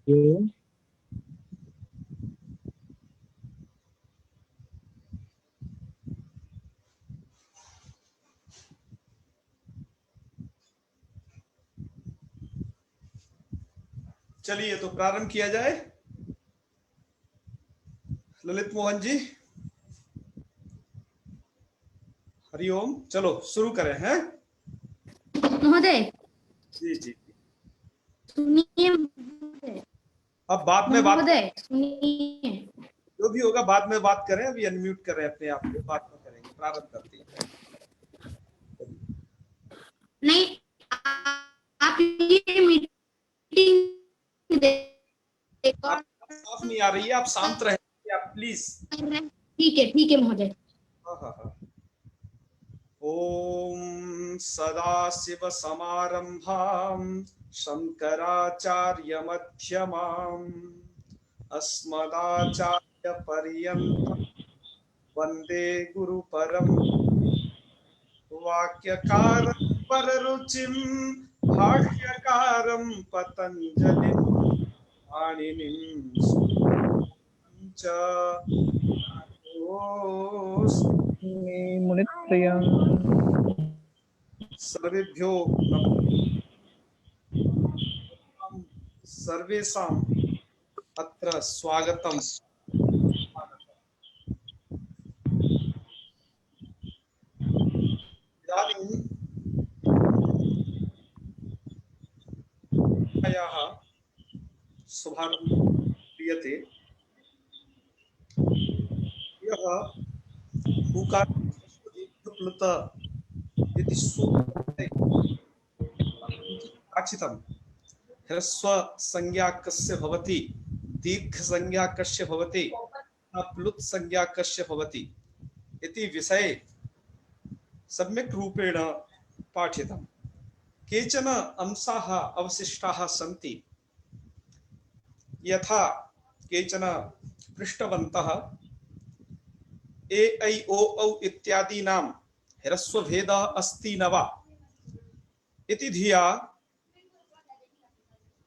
ये चलिए तो प्रारंभ किया जाए। ललित मोहन जी, हरिओम। चलो शुरू करें हैं। महोदय जी जी। सुनिए महोदय। अब बाद में बात, महोदय सुनिए। जो भी होगा बाद में बात करें। अभी अनम्यूट करें अपने आप को, बाद में करेंगे। प्रारंभ करते हैं। नहीं, आप ये मीटिंग आप रिकॉर्ड साफ नहीं आ रही है, आप शांत रहेंगे आप प्लीज। कर रहे हैं। ठीक है महोदय। हाँ हाँ हाँ। ओम सदाशिव समारंभाम शंकराचार्य मध्यमाम अस्मदाचार्य पर्यंतम वंदे गुरु परम वाक्यकार पररुचिम भाष्यकारं पतंजलिं पाणिनिं सुतं च नतोऽस्मि। मुनित्रयम् सर्वेभ्यो नमः। सर्वेषाम् अत्र स्वागतम्। इदानीं क्रियायाः शुभारम्भः क्रियते। यः ऊकारप्लुत इति सूत्रे काचितं ह्रस्व संज्ञा कस्य भवति, दीर्घ संज्ञा कस्य भवति, प्लुत संज्ञा कस्य भवति इति विषये सम्यक् रूपेण पाठितम्। केचन अंशाः अवशिष्टाः सन्ति। यथा केचन पृष्टवन्तः ए ऐ ओ औ इत्यादीनां ह्रस्वभेदः अस्ति न वा इति धिया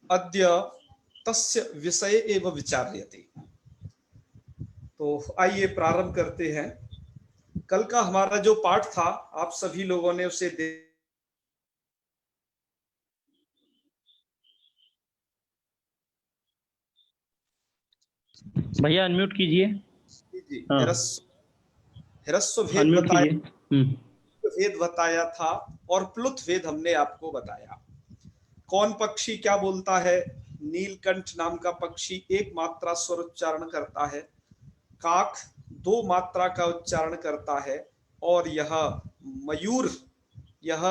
अद्य तस्य विषये एव विचार्यते। तो आइए प्रारंभ करते हैं। कल का हमारा जो पाठ था, आप सभी लोगों ने उसे भैया अनम्यूट कीजिए। हाँ, ह्रस्व अनम्यूट कीजिए। भेद बताया था और प्लुत भेद हमने आपको बताया। कौन पक्षी क्या बोलता है? नीलकंठ नाम का पक्षी एक मात्रा स्वर उच्चारण करता है, काक दो मात्रा का उच्चारण करता है, और यह मयूर यह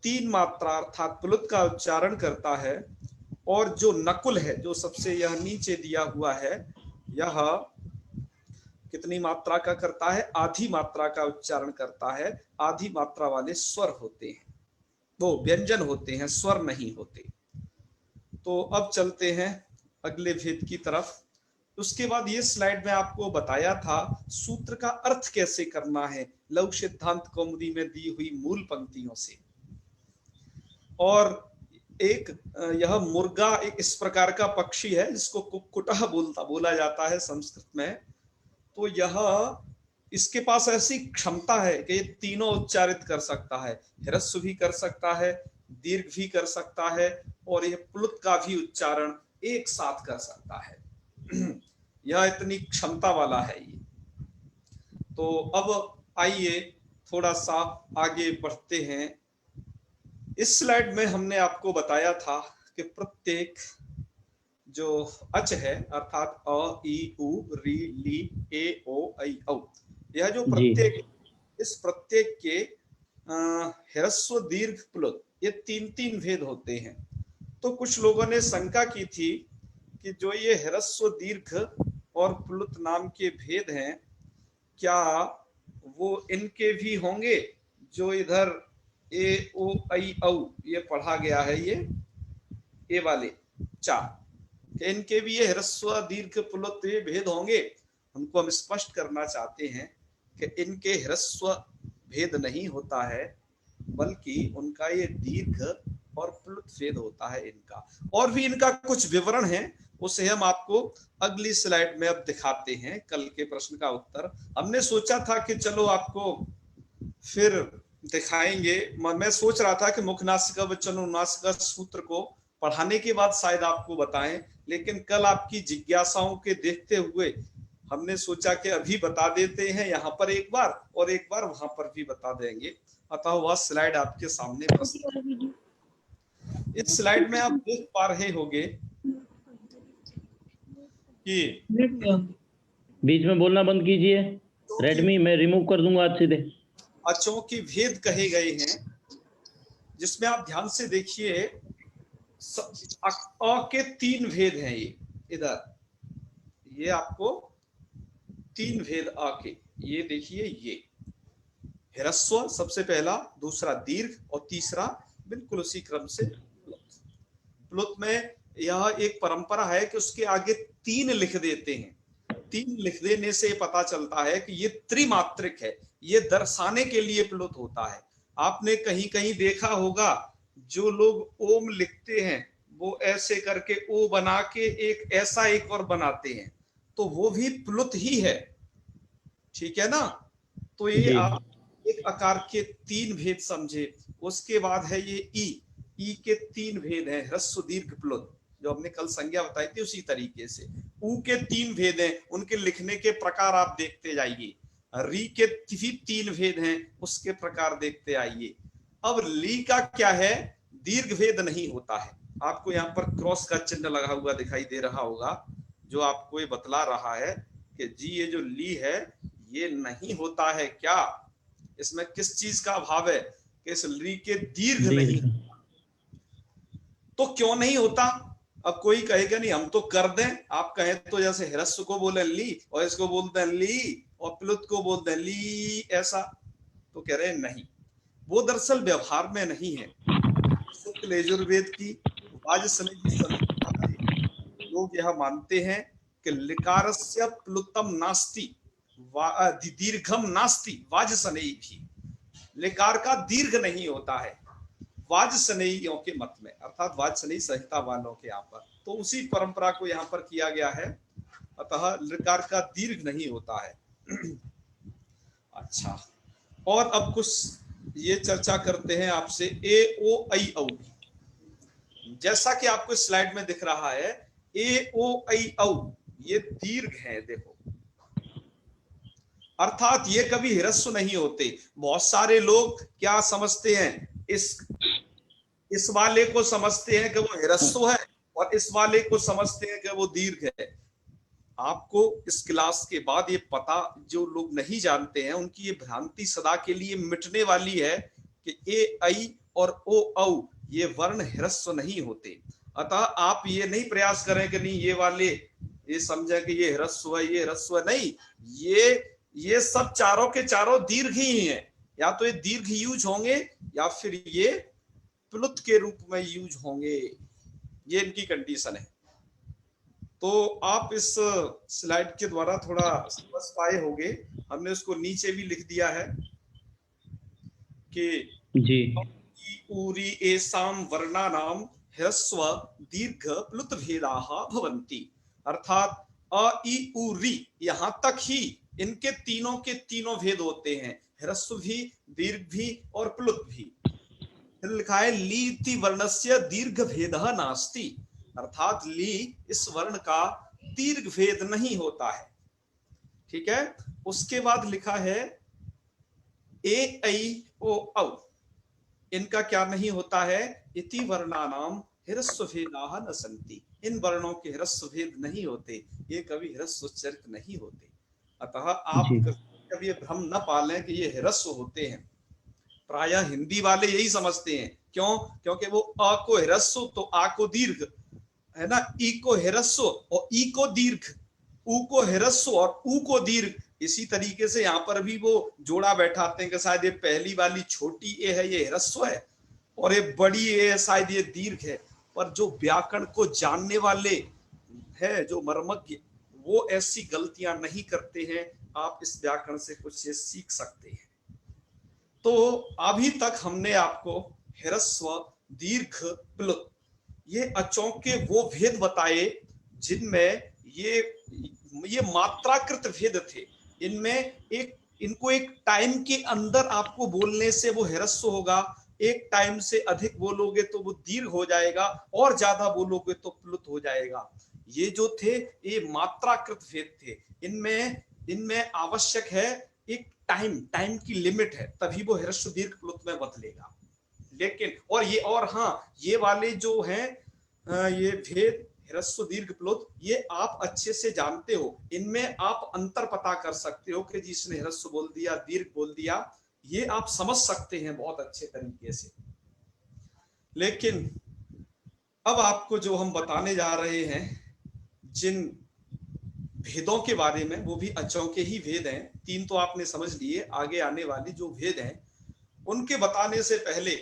तीन मात्रा अर्थात प्लुत का उच्चारण करता है। और जो नकुल है, जो सबसे यह नीचे दिया हुआ है, यह कितनी मात्रा का करता है? आधी मात्रा का उच्चारण करता है। आधी मात्रा वाले स्वर होते हैं, वो व्यंजन होते हैं, स्वर नहीं होते। तो अब चलते हैं अगले भेद की तरफ। उसके बाद ये स्लाइड में आपको बताया था सूत्र का अर्थ कैसे करना है, लघु सिद्धांत कौमुदी में दी हुई मूल पंक्तियों से। और एक यह मुर्गा एक इस प्रकार का पक्षी है जिसको कुक्कुटः बोला जाता है संस्कृत में। तो यह इसके पास ऐसी क्षमता है कि ये तीनों उच्चारित कर सकता है, ह्रस्व भी कर सकता है, दीर्घ भी कर सकता है, और यह प्लुत का भी उच्चारण एक साथ कर सकता है। यह इतनी क्षमता वाला है ये। तो अब आइए थोड़ा सा आगे बढ़ते हैं। इस स्लाइड में हमने आपको बताया था कि प्रत्येक जो अच है अर्थात अ ई उ री ली ए ओ ऐ औ, यह जो जी प्रत्येक, इस प्रत्येक के ह्रस्व दीर्घ प्लुत ये तीन तीन भेद होते हैं। तो कुछ लोगों ने शंका की थी कि जो ये ह्रस्व दीर्घ और प्लुत नाम के भेद हैं, क्या वो इनके भी होंगे जो इधर ए ओ ऐ औ ये पढ़ा गया है, ये वाले चार, कि इनके भी ये ह्रस्व दीर्घ प्लुत ये भेद होंगे? हमको हम स्पष्ट करना चाहते हैं कि इनके ह्रस्व भेद नहीं होता है, बल्कि उनका ये दीर्घ और प्लुत भेद होता है इनका। और भी इनका कुछ विवरण है, उसे हम आपको अगली स्लाइड में अब दिखाते हैं। कल के प्रश्न का उत्तर हमने सोचा था कि चलो आपको फिर दिखाएंगे। मैं सोच रहा था कि मुख नासिका वचन अनुनासिका सूत्र को पढ़ाने के बाद शायद आपको बताएं, लेकिन कल आपकी जिज्ञासाओं के देखते हुए हमने सोचा कि अभी बता देते हैं यहाँ पर एक बार, और एक बार वहां पर भी बता देंगे। अतः वह स्लाइड आपके सामने प्रस्तुत। इस स्लाइड में आप देख पा रहे होंगे कि बीच में बोलना बंद कीजिए। रेडमी मैं रिमूव कर दूंगा आज सीधे। अचों के भेद कहे गए हैं, जिसमें आप ध्यान से देखिए अ के 3 भेद हैं। ये आपको 3 भेद अ के, ये देखिए, ये ह्रस्व सबसे पहला, दूसरा दीर्घ, और तीसरा बिल्कुल उसी क्रम से प्लुत में यह एक परंपरा है कि उसके आगे 3 लिख देते हैं। 3 लिख देने से पता चलता है कि ये त्रिमात्रिक है, ये दर्शाने के लिए प्लुत होता है। आपने कहीं कहीं देखा होगा जो लोग ओम लिखते हैं वो ऐसे करके ओ बना के एक ऐसा एक और बनाते हैं, तो वो भी प्लुत ही है, ठीक है ना। तो ये आप एक आकार के 3 भेद समझे। उसके बाद है ये ई के 3 भेद हैं, ह्रस्व दीर्घ प्लुत, जो हमने कल संज्ञा बताई थी उसी तरीके से। ऊ के 3 भेद हैं, उनके लिखने के प्रकार आप देखते जाइए। री के भी 3 भेद हैं, उसके प्रकार देखते आइए। अब ली का क्या है, दीर्घ भेद नहीं होता है। आपको यहाँ पर क्रॉस का चिन्ह लगा हुआ दिखाई दे रहा होगा, जो आपको ये बतला रहा है कि जी ये जो ली है ये नहीं होता है। क्या इसमें किस चीज का अभाव है कि इस ली के दीर्घ नहीं। तो क्यों नहीं होता? अब कोई कहेगा नहीं हम तो कर दें, आप कहें तो जैसे ह्रस्व को बोले ली और इसको बोलते हैं ली, और प्लुत को बोलते हैं ली, ऐसा तो कह रहे हैं नहीं, वो दरअसल व्यवहार में नहीं है। शुक्ल यजुर्वेद की वाजसनेयी की संहिता में लोग यह मानते हैं कि लिकारस्य प्लुतम नास्ति दीर्घम नास्ति वाजसनेयी भी, लिकार का दीर्घ नहीं होता है वाजसनेयियों के मत में, अर्थात वाजसनेयी संहिता वालों के यहाँ पर। तो उसी परंपरा को यहाँ पर किया गया है, अतः लिकार का दीर्घ नहीं होता है। अच्छा, और अब कुछ ये चर्चा करते हैं आपसे ए ओ ऐ औ। जैसा कि आपको स्लाइड में दिख रहा है, ए ओ ऐ औ ये दीर्घ है, देखो, अर्थात ये कभी ह्रस्व नहीं होते। बहुत सारे लोग क्या समझते हैं, इस वाले को समझते हैं कि वो ह्रस्व है और इस वाले को समझते हैं कि वो दीर्घ है। आपको इस क्लास के बाद ये पता, जो लोग नहीं जानते हैं उनकी ये भ्रांति सदा के लिए मिटने वाली है कि ए ऐ और ओ औ ये वर्ण ह्रस्व नहीं होते। अतः आप ये नहीं प्रयास करें कि नहीं ये वाले ये समझे कि ये ह्रस्व है, ये ह्रस्व नहीं, ये सब चारों के चारों दीर्घ ही हैं। या तो ये दीर्घ यूज होंगे या फिर ये प्लुत के रूप में यूज होंगे, ये इनकी कंडीशन है। तो आप इस स्लाइड के द्वारा थोड़ा समझ पाए होंगे, हमने उसको नीचे भी लिख दिया है कि जी ऊरी एसाम वर्णानाम ह्रस्व दीर्घ प्लुत भेदाः भवन्ति, अर्थात अ ई उ री यहां तक ही इनके तीनों के तीनों भेद होते हैं, ह्रस्व भी, दीर्घ भी और प्लुत भी। फिर लिखा है लीति वर्णस्य दीर्घ भेदः नास्ति, अर्थात ली इस वर्ण का दीर्घ भेद नहीं होता है, ठीक है। उसके बाद लिखा है ए ऐ ओ औ, इनका क्या नहीं होता है, इति वर्णानाम ह्रस्व भेदाः न सन्ति, इन वर्णों के ह्रस्व भेद नहीं होते, ये कभी ह्रस्व उच्चारित नहीं होते। अतः आप कभी ये भ्रम न पालें कि ये ह्रस्व होते हैं। प्रायः हिंदी वाले यही समझते हैं, क्यों? क्योंकि वो अ को ह्रस्व तो आ को दीर्घ है ना, ई को ह्रस्व और ई को दीर्घ, ऊ को ह्रस्व और ऊ को दीर्घ। इसी तरीके से यहाँ पर भी वो जोड़ा बैठाते हैं कि शायद ये पहली वाली छोटी ए है ये ह्रस्व है और ये बड़ी ए है शायद ये दीर्घ है। पर जो व्याकरण को जानने वाले है, जो मर्मज्ञ, वो ऐसी गलतियां नहीं करते हैं। आप इस व्याकरण से कुछ ये सीख सकते हैं। तो अभी तक हमने आपको ह्रस्व दीर्घ प्लुत, ये अचों के वो भेद बताए जिनमें ये मात्राकृत भेद थे। इनमें इनको एक टाइम के अंदर आपको बोलने से वो ह्रस्व होगा, एक टाइम से अधिक बोलोगे तो वो दीर्घ हो जाएगा, और ज्यादा बोलोगे तो प्लुत हो जाएगा। ये जो थे ये मात्राकृत भेद थे। इनमें आवश्यक है एक टाइम की लिमिट है, तभी वो ह्रस्व दीर्घ प्लुत में बदलेगा। लेकिन और हाँ, ये वाले जो हैं ये भेद ह्रस्व दीर्घ प्लुत, ये आप अच्छे से जानते हो। इनमें आप अंतर पता कर सकते हो कि जिसने ह्रस्व बोल दिया, दीर्घ बोल दिया, ये आप समझ सकते हैं बहुत अच्छे तरीके से। लेकिन अब आपको जो हम बताने जा रहे हैं जिन भेदों के बारे में, वो भी अचों के ही भेद हैं। 3 तो आपने समझ लिए, आगे आने वाली जो भेद हैं उनके बताने से पहले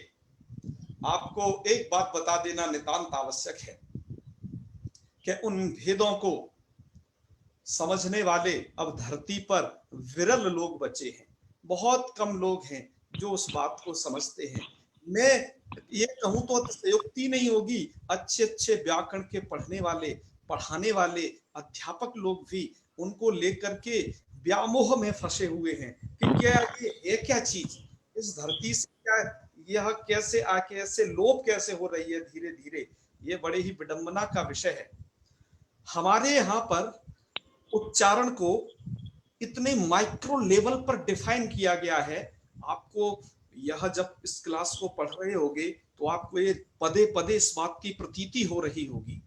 आपको एक बात बता देना नितांत आवश्यक है कि उन भेदों को समझने वाले अब धरती पर विरल लोग बचे हैं। बहुत कम लोग हैं जो उस बात को समझते हैं। मैं ये कहूं तो अतिशयोक्ति नहीं होगी, अच्छे अच्छे व्याकरण के पढ़ने वाले, पढ़ाने वाले अध्यापक लोग भी उनको लेकर के व्यामोह में फंसे हुए हैं कि क्या ये क्या चीज, इस धरती से क्या यह कैसे आके ऐसे लोप कैसे हो रही है धीरे धीरे। ये बड़े ही विडंबना का विषय है। हमारे यहाँ पर उच्चारण को इतने माइक्रो लेवल पर डिफाइन किया गया है। आपको यह जब इस क्लास को पढ़ रहे होगे तो आपको ये पदे पदे इस बात की प्रतीति हो रही होगी।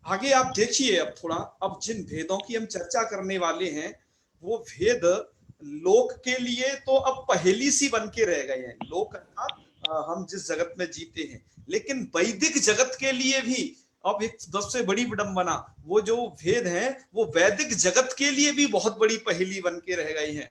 आगे आप देखिए, अब थोड़ा, अब जिन भेदों की हम चर्चा करने वाले हैं वो भेद लोक के लिए तो अब पहेली सी बन के रह गए हैं। लोक अर्थात हम जिस जगत में जीते हैं, लेकिन वैदिक जगत के लिए भी अब एक सबसे बड़ी विडंबना, वो जो भेद हैं वो वैदिक जगत के लिए भी बहुत बड़ी पहेली बन के रह गई हैं।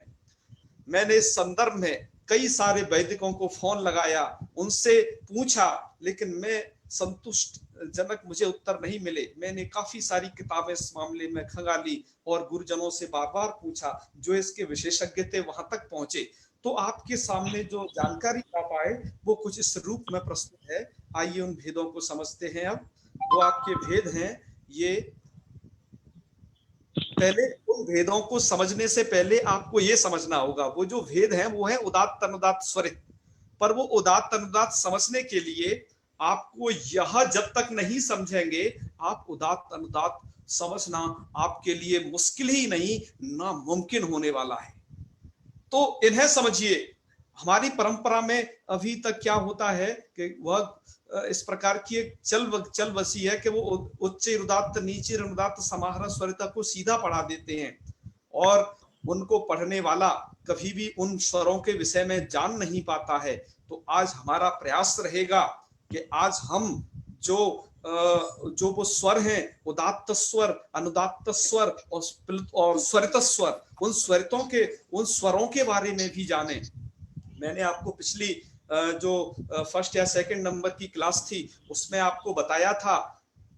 मैंने इस संदर्भ में कई सारे वैदिकों को फोन लगाया, उनसे पूछा, लेकिन मैं संतुष्ट जनक मुझे उत्तर नहीं मिले। मैंने काफी सारी किताबें इस मामले में खंगाली और गुरुजनों से बार बार पूछा, जो इसके विशेषज्ञ थे वहां तक पहुंचे। तो आपके सामने जो जानकारी आ पाए वो कुछ इस रूप में प्रस्तुत है। आइए उन भेदों को समझते हैं। अब वो आपके भेद हैं, ये पहले उन भेदों को समझने से पहले आपको ये समझना होगा, वो जो भेद हैं वो है उदात्त अनुदात्त स्वरित। पर वो उदात्त अनुदात्त समझने के लिए आपको यह जब तक नहीं समझेंगे, आप उदात्त अनुदात्त समझना आपके लिए मुश्किल ही नहीं, नामुमकिन होने वाला है। तो इन्हें समझिए। हमारी परंपरा में अभी तक क्या होता है कि वह इस प्रकार की एक चल बसी है कि वो उच्च रुदात्त नीचे रुदात्त समाहार स्वरिता को सीधा पढ़ा देते हैं, और उनको पढ़ने वाला कभी भी उन स्वरों के विषय में जान नहीं पाता है। तो आज हमारा प्रयास रहेगा कि आज हम जो वो स्वर हैं, उदात्त स्वर, अनुदात्त स्वर और स्वरित स्वर, उन स्वरितों के, उन स्वरों के बारे में भी जाने। मैंने आपको पिछली जो फर्स्ट या सेकंड नंबर की क्लास थी उसमें आपको बताया था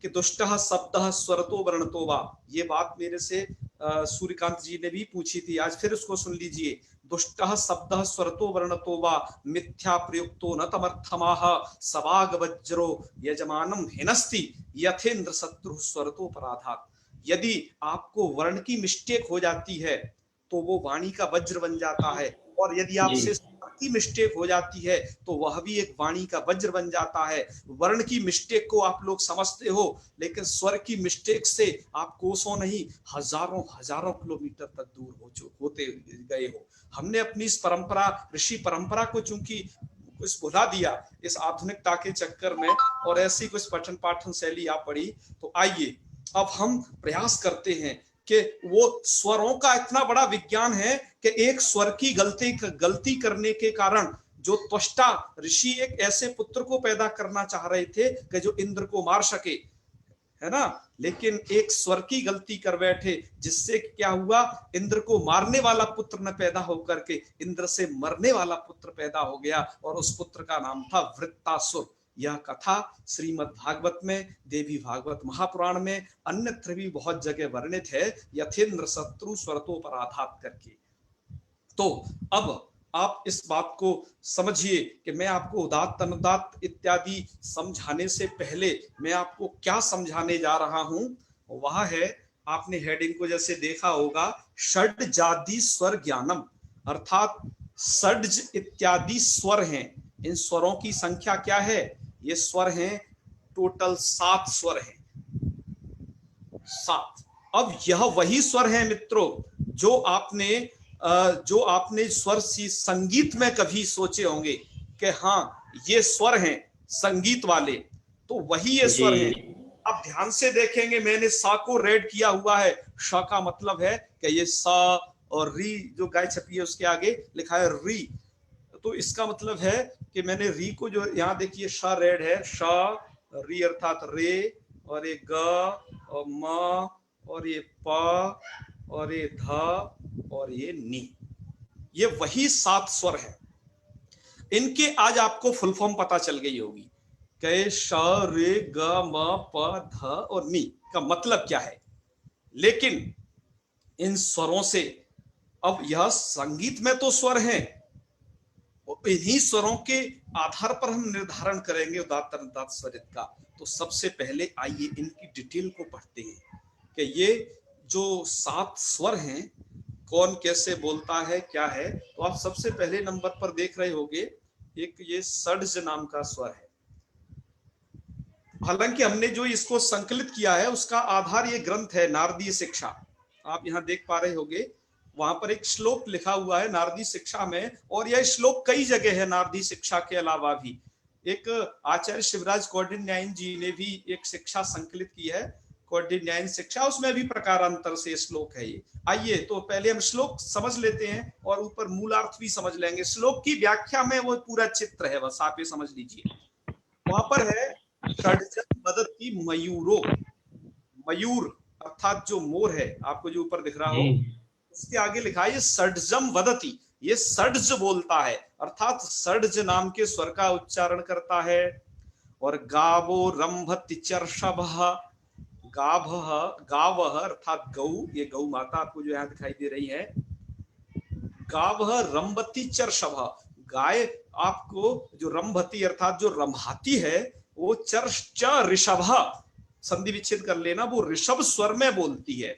कि दुष्टः शब्दः स्वरतो वर्णतो वा, ये बात मेरे से सूर्यकांत जी ने भी पूछी थी, आज फिर उसको सुन लीजिए। दुष्टः शब्दः स्वरतो वर्णतो वा मिथ्या प्रयुक्तो न तमर्थमाह सवाग वज्रो यजमानम हिनस्ति यथेन्द्र शत्रु स्वरतो पराधात। यदि आपको वर्ण की मिस्टेक हो जाती है तो वो वाणी का वज्र बन जाता है, और यदि आपसे की मिस्टेक हो जाती है तो वह भी एक वाणी का वज्र बन जाता है। वर्ण की मिस्टेक को आप लोग समझते हो, लेकिन स्वर की मिस्टेक से आप कोसों नहीं हजारों किलोमीटर तक दूर होते गए हो। हमने अपनी इस परंपरा, ऋषि परंपरा को चूंकि कुछ भुला दिया इस आधुनिकता के चक्कर में, और ऐसी कुछ पठन पाठन शैली आ पड़ी। तो आइए अब हम प्रयास करते हैं कि वो स्वरों का इतना बड़ा विज्ञान है कि एक स्वर की गलती करने के कारण जो त्वष्टा ऋषि एक ऐसे पुत्र को पैदा करना चाह रहे थे कि जो इंद्र को मार सके, है ना, लेकिन एक स्वर की गलती कर बैठे, जिससे क्या हुआ, इंद्र को मारने वाला पुत्र न पैदा होकर के इंद्र से मरने वाला पुत्र पैदा हो गया, और उस पुत्र का नाम था वृत्तासुर। यह कथा श्रीमद् भागवत में, देवी भागवत महापुराण में, अन्यत्र भी बहुत जगह वर्णित है, यथेन्द्र शत्रु स्वरतो पराधात करके। तो अब आप इस बात को समझिए कि मैं आपको उदात्त अनुदात्त इत्यादि समझाने से पहले मैं आपको क्या समझाने जा रहा हूं, वह है, आपने हेडिंग को जैसे देखा होगा, षड जाति स्वर ज्ञानम, अर्थात षड्ज इत्यादि स्वर हैं। इन स्वरों की संख्या क्या है? ये स्वर हैं, टोटल 7 स्वर हैं, 7। अब यह वही स्वर हैं मित्रों जो आपने स्वर सी संगीत में कभी सोचे होंगे कि हाँ ये स्वर हैं संगीत वाले, तो वही ये स्वर हैं। अब ध्यान से देखेंगे, मैंने सा को रेड किया हुआ है। श का मतलब है कि ये सा, और री जो गाय छपी है उसके आगे लिखा है री, तो इसका मतलब है कि मैंने री को जो यहाँ देखिए श रेड है, श री अर्थात रे, और ये ग और म और ये प और ये ध और ये नी, ये वही 7 स्वर है। इनके आज आपको फुल फॉर्म पता चल गई होगी कि श रे ग म प ध और नी का मतलब क्या है। लेकिन इन स्वरों से, अब यह संगीत में तो स्वर हैं, इन्हीं स्वरों के आधार पर हम निर्धारण करेंगे उदात्त अनुदात्त स्वरित का। तो सबसे पहले आइए इनकी डिटेल को पढ़ते हैं कि ये जो 7 स्वर हैं कौन कैसे बोलता है, क्या है। तो आप सबसे पहले नंबर पर देख रहे होंगे एक ये षड्ज नाम का स्वर है। हालांकि हमने जो इसको संकलित किया है उसका आधार ये ग्रंथ है नारदीय शिक्षा। आप यहाँ देख पा रहे होंगे, वहां पर एक श्लोक लिखा हुआ है नारदी शिक्षा में, और यह श्लोक कई जगह है नारदी शिक्षा के अलावा भी। एक आचार्य शिवराज कौंडिन्यायन जी ने भी एक शिक्षा संकलित की है, कौंडिन्यायन शिक्षा, उसमें भी प्रकारांतर से श्लोक है ये। आइए तो पहले हम श्लोक समझ लेते हैं और ऊपर मूलार्थ भी समझ लेंगे। श्लोक की व्याख्या में वो पूरा चित्र है, बस आप ये समझ लीजिए। वहां पर है षड्जम वदति मयूरो, मयूर अर्थात जो मोर है, आपको जो ऊपर दिख रहा हो उसके आगे लिखा है षड्जम वदति, ये षड्ज बोलता है, अर्थात षड्ज नाम के स्वर का उच्चारण करता है। और गावो रंभति चर्षभः, गावः अर्थात गौ, ये गौ माता आपको जो यहाँ दिखाई दे रही है। गावः रंभति चर्षभः, गाय आपको जो रंभति अर्थात जो रंभाती है वो चर्ष ऋषभः, संधि विच्छेद कर लेना, वो ऋषभ स्वर में बोलती है।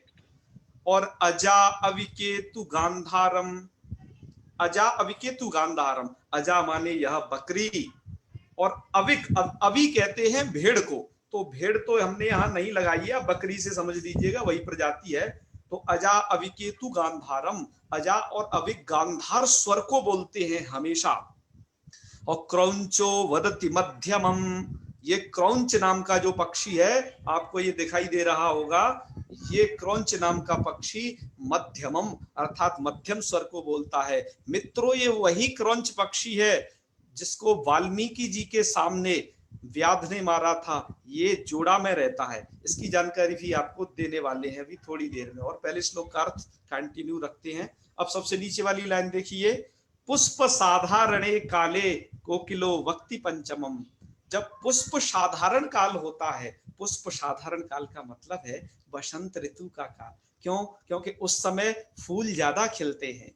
और अजा अविकेतु गांधारम, अजा अविकेतु गांधारम, अजा माने यह बकरी, और अविक, अवि कहते हैं भेड़ को, तो भेड़ तो हमने यहाँ नहीं लगाई है, बकरी से समझ लीजिएगा वही प्रजाति है। तो अजा अविकेतु गांधारम, अजा और अविक गांधार स्वर को बोलते हैं हमेशा। और क्रौंचो वदति मध्यमम, ये क्रौंच नाम का जो पक्षी है आपको ये दिखाई दे रहा होगा, ये क्रौंच नाम का पक्षी मध्यमम अर्थात मध्यम स्वर को बोलता है। मित्रों ये वही क्रौंच पक्षी है जिसको वाल्मीकि जी के सामने व्याध ने मारा था, ये जोड़ा में रहता है। इसकी जानकारी भी आपको देने वाले हैं अभी थोड़ी देर में। और पहले श्लोक का अर्थ कंटिन्यू रखते हैं। अब सबसे नीचे वाली लाइन देखिए, पुष्प साधारणे काले कोकिलो वक्ति पंचमम, जब पुष्प साधारण काल होता है, पुष्प साधारण काल का मतलब है बसंत ऋतु का काल। क्यों? क्योंकि उस समय फूल ज्यादा खिलते हैं,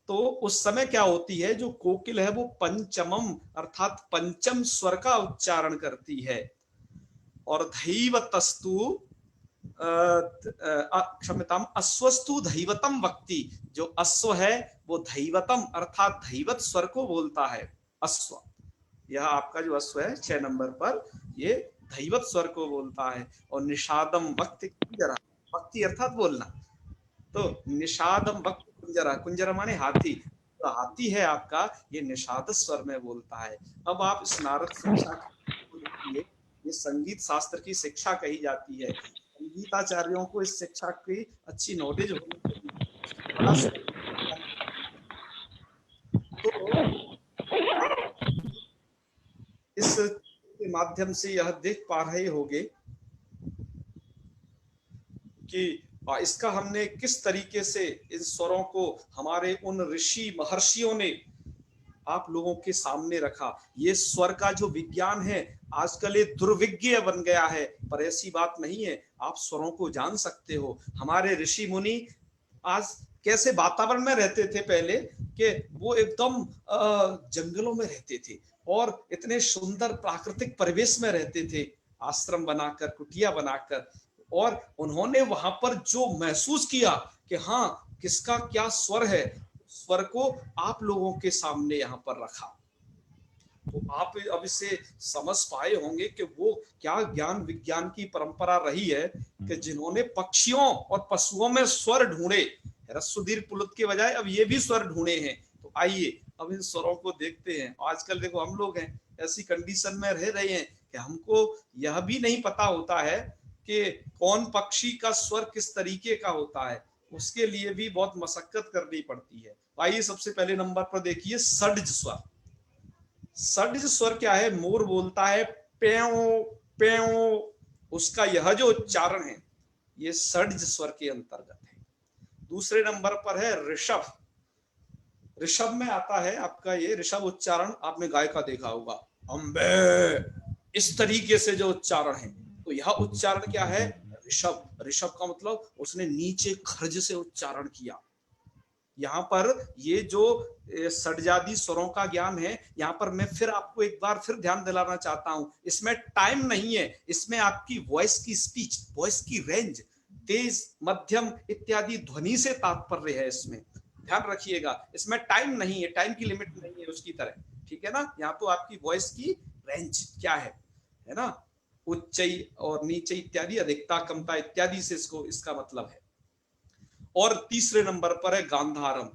तो उस समय क्या होती है, जो कोकिल है वो पंचमम अर्थात पंचम स्वर का उच्चारण करती है। और धैवतस्तु क्षम्यताम अश्वस्तु धैवतम वक्ति, जो अश्व है वो धैवतम अर्थात धैवत स्वर को बोलता है। अश्व, यह आपका जो अश्व है 6 नंबर पर, ये धैवत स्वर को बोलता है। और निषादम वक्ति कुंजरा, वक्ति अर्थात बोलना, तो निषादम वक्ति कुंजरा, कुंजरा माने हाथी, तो हाथी है आपका, ये निषाद स्वर में बोलता है। अब आप इस नारद शिक्षा, ये संगीत शास्त्र की शिक्षा कही जाती है। संगीताचार्यों को इस शिक्षा की अच्छी नॉलेज होनी चाहिए। तो इस के माध्यम से यह देख पा रहे होंगे कि इसका हमने किस तरीके से इन स्वरों को हमारे उन ऋषि महर्षियों ने आप लोगों के सामने रखा। ये स्वर का जो विज्ञान है आजकल ये दुर्विज्ञ बन गया है, पर ऐसी बात नहीं है, आप स्वरों को जान सकते हो। हमारे ऋषि मुनि आज कैसे वातावरण में रहते थे पहले कि वो एकदम जंगलों में रहते थे और इतने सुंदर प्राकृतिक परिवेश में रहते थे, आश्रम बनाकर, कुटिया बनाकर, और उन्होंने वहां पर जो महसूस किया कि हाँ किसका क्या स्वर है, स्वर को आप लोगों के सामने यहाँ पर रखा। तो आप अब इसे समझ पाए होंगे कि वो क्या ज्ञान विज्ञान की परंपरा रही है कि जिन्होंने पक्षियों और पशुओं में स्वर ढूंढे, ह्रस्व पुलुत के बजाय अब ये भी स्वर ढूंढे हैं। तो आइए अब इन स्वरों को देखते हैं। आजकल देखो हम लोग हैं ऐसी कंडीशन में रह रहे हैं कि हमको यह भी नहीं पता होता है कि कौन पक्षी का स्वर किस तरीके का होता है, उसके लिए भी बहुत मशक्कत करनी पड़ती है। तो आइए सबसे पहले नंबर पर देखिए षड्ज स्वर। षड्ज स्वर क्या है? मोर बोलता है प्यों प्यों, उसका यह जो उच्चारण है ये षड्ज स्वर के अंतर्गत है। दूसरे नंबर पर है ऋषभ। ऋषभ में आता है आपका ये ऋषभ उच्चारण, आपने गाय का देखा होगा, अम्बे, इस तरीके से जो उच्चारण है, तो यह उच्चारण क्या है? ऋषभ। ऋषभ का मतलब उसने नीचे खर्ज से उच्चारण किया। यहाँ पर ये जो षड्जादी स्वरों का ज्ञान है, यहाँ पर मैं फिर आपको एक बार फिर ध्यान दिलाना चाहता हूं, इसमें टाइम नहीं है, इसमें आपकी वॉइस की स्पीच, वॉइस की रेंज, तेज मध्यम इत्यादि ध्वनि से तात्पर्य है। इसमें ध्यान रखिएगा, इसमें टाइम नहीं है, टाइम की लिमिट नहीं है उसकी तरह, ठीक है ना। यहाँ तो आपकी वॉइस की रेंज क्या है ना, उच्च और नीचे इत्यादि, अधिकता कमता इत्यादि से इसको इसका मतलब है। और तीसरे नंबर पर है गांधारम।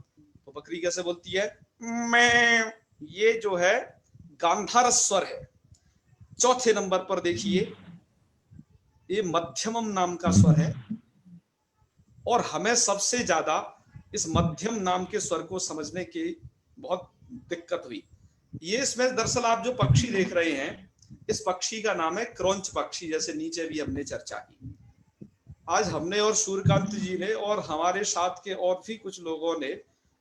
तो बकरी कैसे बोलती है? मैं, ये जो है गांधार स्वर है। चौथे नंबर पर देखिए ये मध्यमम नाम का स्वर है, और हमें सबसे ज्यादा इस मध्यम नाम के स्वर को समझने की बहुत दिक्कत हुई। ये इसमें दरअसल आप जो पक्षी देख रहे हैं, इस पक्षी का नाम है क्रौंच पक्षी, जैसे नीचे भी हमने चर्चा की। आज हमने और सूर्यकांत जी ने और हमारे साथ के और भी कुछ लोगों ने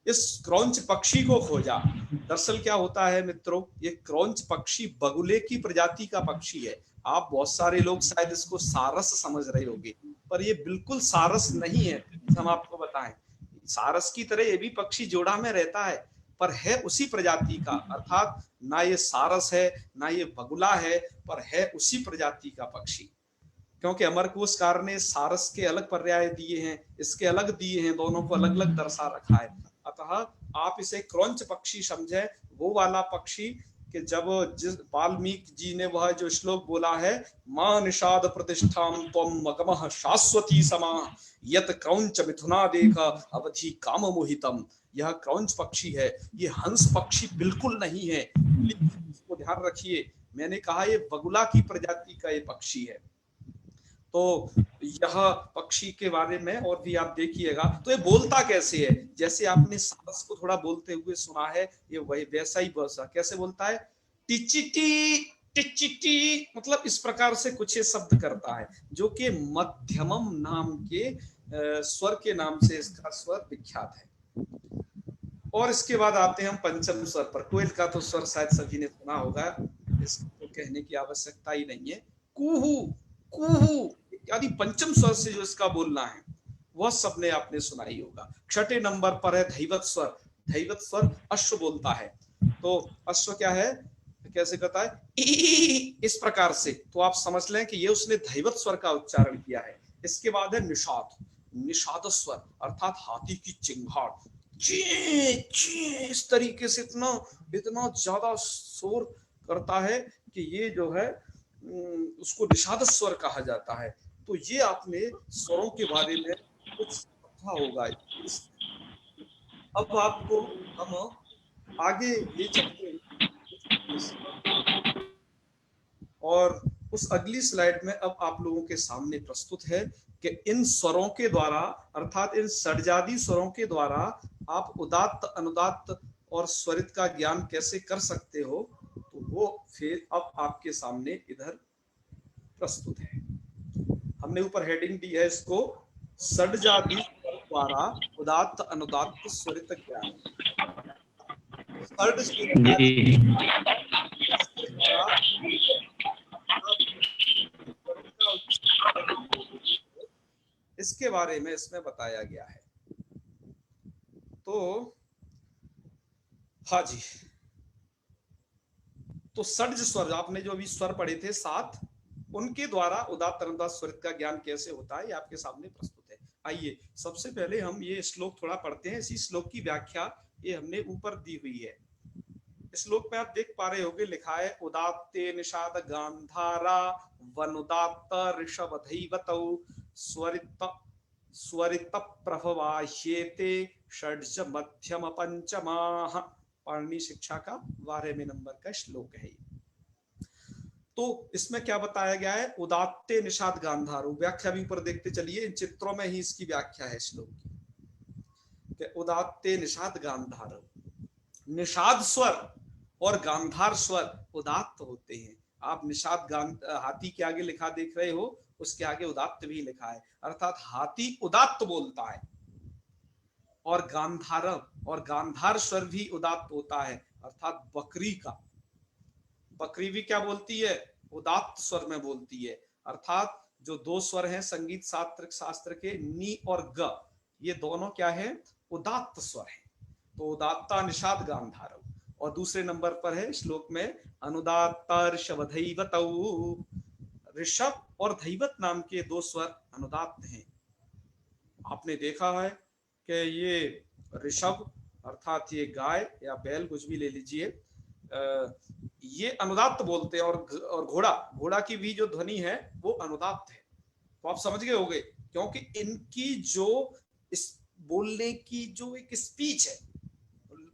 इस क्रौंच पक्षी को खोजा। दरअसल क्या होता है मित्रों, ये क्रौंच पक्षी बगुले की प्रजाति का पक्षी है। आप बहुत सारे लोग शायद इसको सारस समझ रहे होंगे, पर ये बिल्कुल सारस नहीं है। हम आपको बताएं, सारस की तरह ये भी पक्षी जोड़ा में रहता है, पर है उसी प्रजाति का, अर्थात ना ये सारस है ना ये बगुला है, पर है उसी प्रजाति का पक्षी। क्योंकि अमरकोशकार ने सारस के अलग पर्याय दिए हैं, इसके अलग दिए हैं, दोनों को अलग अलग दर्शा रखा है। अतः आप इसे क्रौंच पक्षी समझे, वो वाला पक्षी कि जब जिस वाल्मीकि जी ने वह जो श्लोक बोला है, मां निषाद प्रतिष्ठाम त्वम मगमः शाश्वती समा यत क्रौंच मिथुना देख अवधि काम मोहितम, यह क्रौंच पक्षी है, ये हंस पक्षी बिल्कुल नहीं है। इसको ध्यान रखिए, मैंने कहा ये बगुला की प्रजाति का ये पक्षी है। तो यह पक्षी के बारे में और भी आप देखिएगा। तो ये बोलता कैसे है? जैसे आपने सारस को थोड़ा बोलते हुए सुना है, ये वही वैसा ही बोलता। कैसे बोलता है? टिचिटी टिचिटी, मतलब इस प्रकार से कुछ ये शब्द करता है, जो कि मध्यमम नाम के स्वर के नाम से इसका स्वर विख्यात है। और इसके बाद आते हैं हम पंचम स्वर पर। कोयल का तो स्वर शायद सभी ने सुना होगा, इसको कहने की आवश्यकता ही नहीं है। कुहू कुहू इत्यादि पंचम स्वर से जो इसका बोलना है वह सबने आपने सुना ही होगा। छठे नंबर पर है धैवत स्वर। धैवत स्वर अश्व बोलता है। तो अश्व क्या है, कैसे करता है? इस प्रकार से। तो आप समझ लें कि ये उसने धैवत स्वर का उच्चारण किया है। इसके बाद है निषाद। निषाद स्वर अर्थात हाथी की चिंगाड़, ची ची, इस तरीके से इतना इतना ज्यादा शोर करता है कि ये जो है उसको निषाद स्वर कहा जाता है। तो ये आपने स्वरों के बारे में कुछ पता होगा। अब आपको हम आगे ले चलते हैं और उस अगली स्लाइड में अब आप लोगों के सामने प्रस्तुत है कि इन स्वरों के द्वारा, अर्थात इन षड्जादी स्वरों के द्वारा आप उदात्त, अनुदात्त और स्वरित का ज्ञान कैसे कर सकते हो। तो वो फिर अब आपके सामने इधर प्रस्तुत है। हमने ऊपर हेडिंग दी है इसको, षड्जादी द्वारा उदात्त, अनुदात्त, स्वरित ज्ञान। इसके बारे में इसमें बताया गया है। तो हाँ जी, तो षड्ज स्वर आपने जो अभी स्वर पढ़े थे 7, उनके द्वारा उदात्त अनुदात्त स्वरित का ज्ञान कैसे होता है ये आपके सामने प्रस्तुत है। आइए सबसे पहले हम ये श्लोक थोड़ा पढ़ते हैं। इसी श्लोक की व्याख्या ये हमने ऊपर दी हुई है। श्लोक में आप देख पा रहे होंगे, लिखा है उदात्ते निषाद गांधारा वनुदात्त ऋषभ धैवतौ स्वरित स्वरित प्रभवाह्येते षड्ज मध्यम पंचमाः। पाणिनि शिक्षा का 12वें नंबर का श्लोक है। तो इसमें क्या बताया गया है, उदात्ते निषाद गांधारो। व्याख्या भी ऊपर देखते चलिए, इन चित्रों में ही इसकी व्याख्या है श्लोक की। उदात्ते निषाद गांधारो, निषाद स्वर और गांधार स्वर उदात्त होते हैं। आप निषाद हाथी के आगे लिखा देख रहे हो, उसके आगे उदात्त भी लिखा है, अर्थात हाथी उदात्त बोलता है। और गांधार स्वर भी उदात्त होता है, अर्थात बकरी का, बकरी भी क्या बोलती है, उदात्त स्वर में बोलती है। अर्थात जो 2 स्वर हैं संगीत शास्त्र के, नी और ग, ये दोनों क्या है, उदात्त स्वर है। तो उदात्ता निषाद गांधार। और दूसरे नंबर पर है श्लोक में अनुदात्ता ऋषभ धैवतौ। ऋषभ और धैवत नाम के 2 स्वर अनुदात्त हैं। आपने देखा है कि ये ऋषभ अर्थात ये गाय या बैल कुछ भी ले लीजिए, ये अनुदात्त बोलते हैं। और घोड़ा की भी जो ध्वनि है वो अनुदात्त है। तो आप समझ गए होंगे, क्योंकि इनकी जो इस बोलने की जो एक स्पीच है,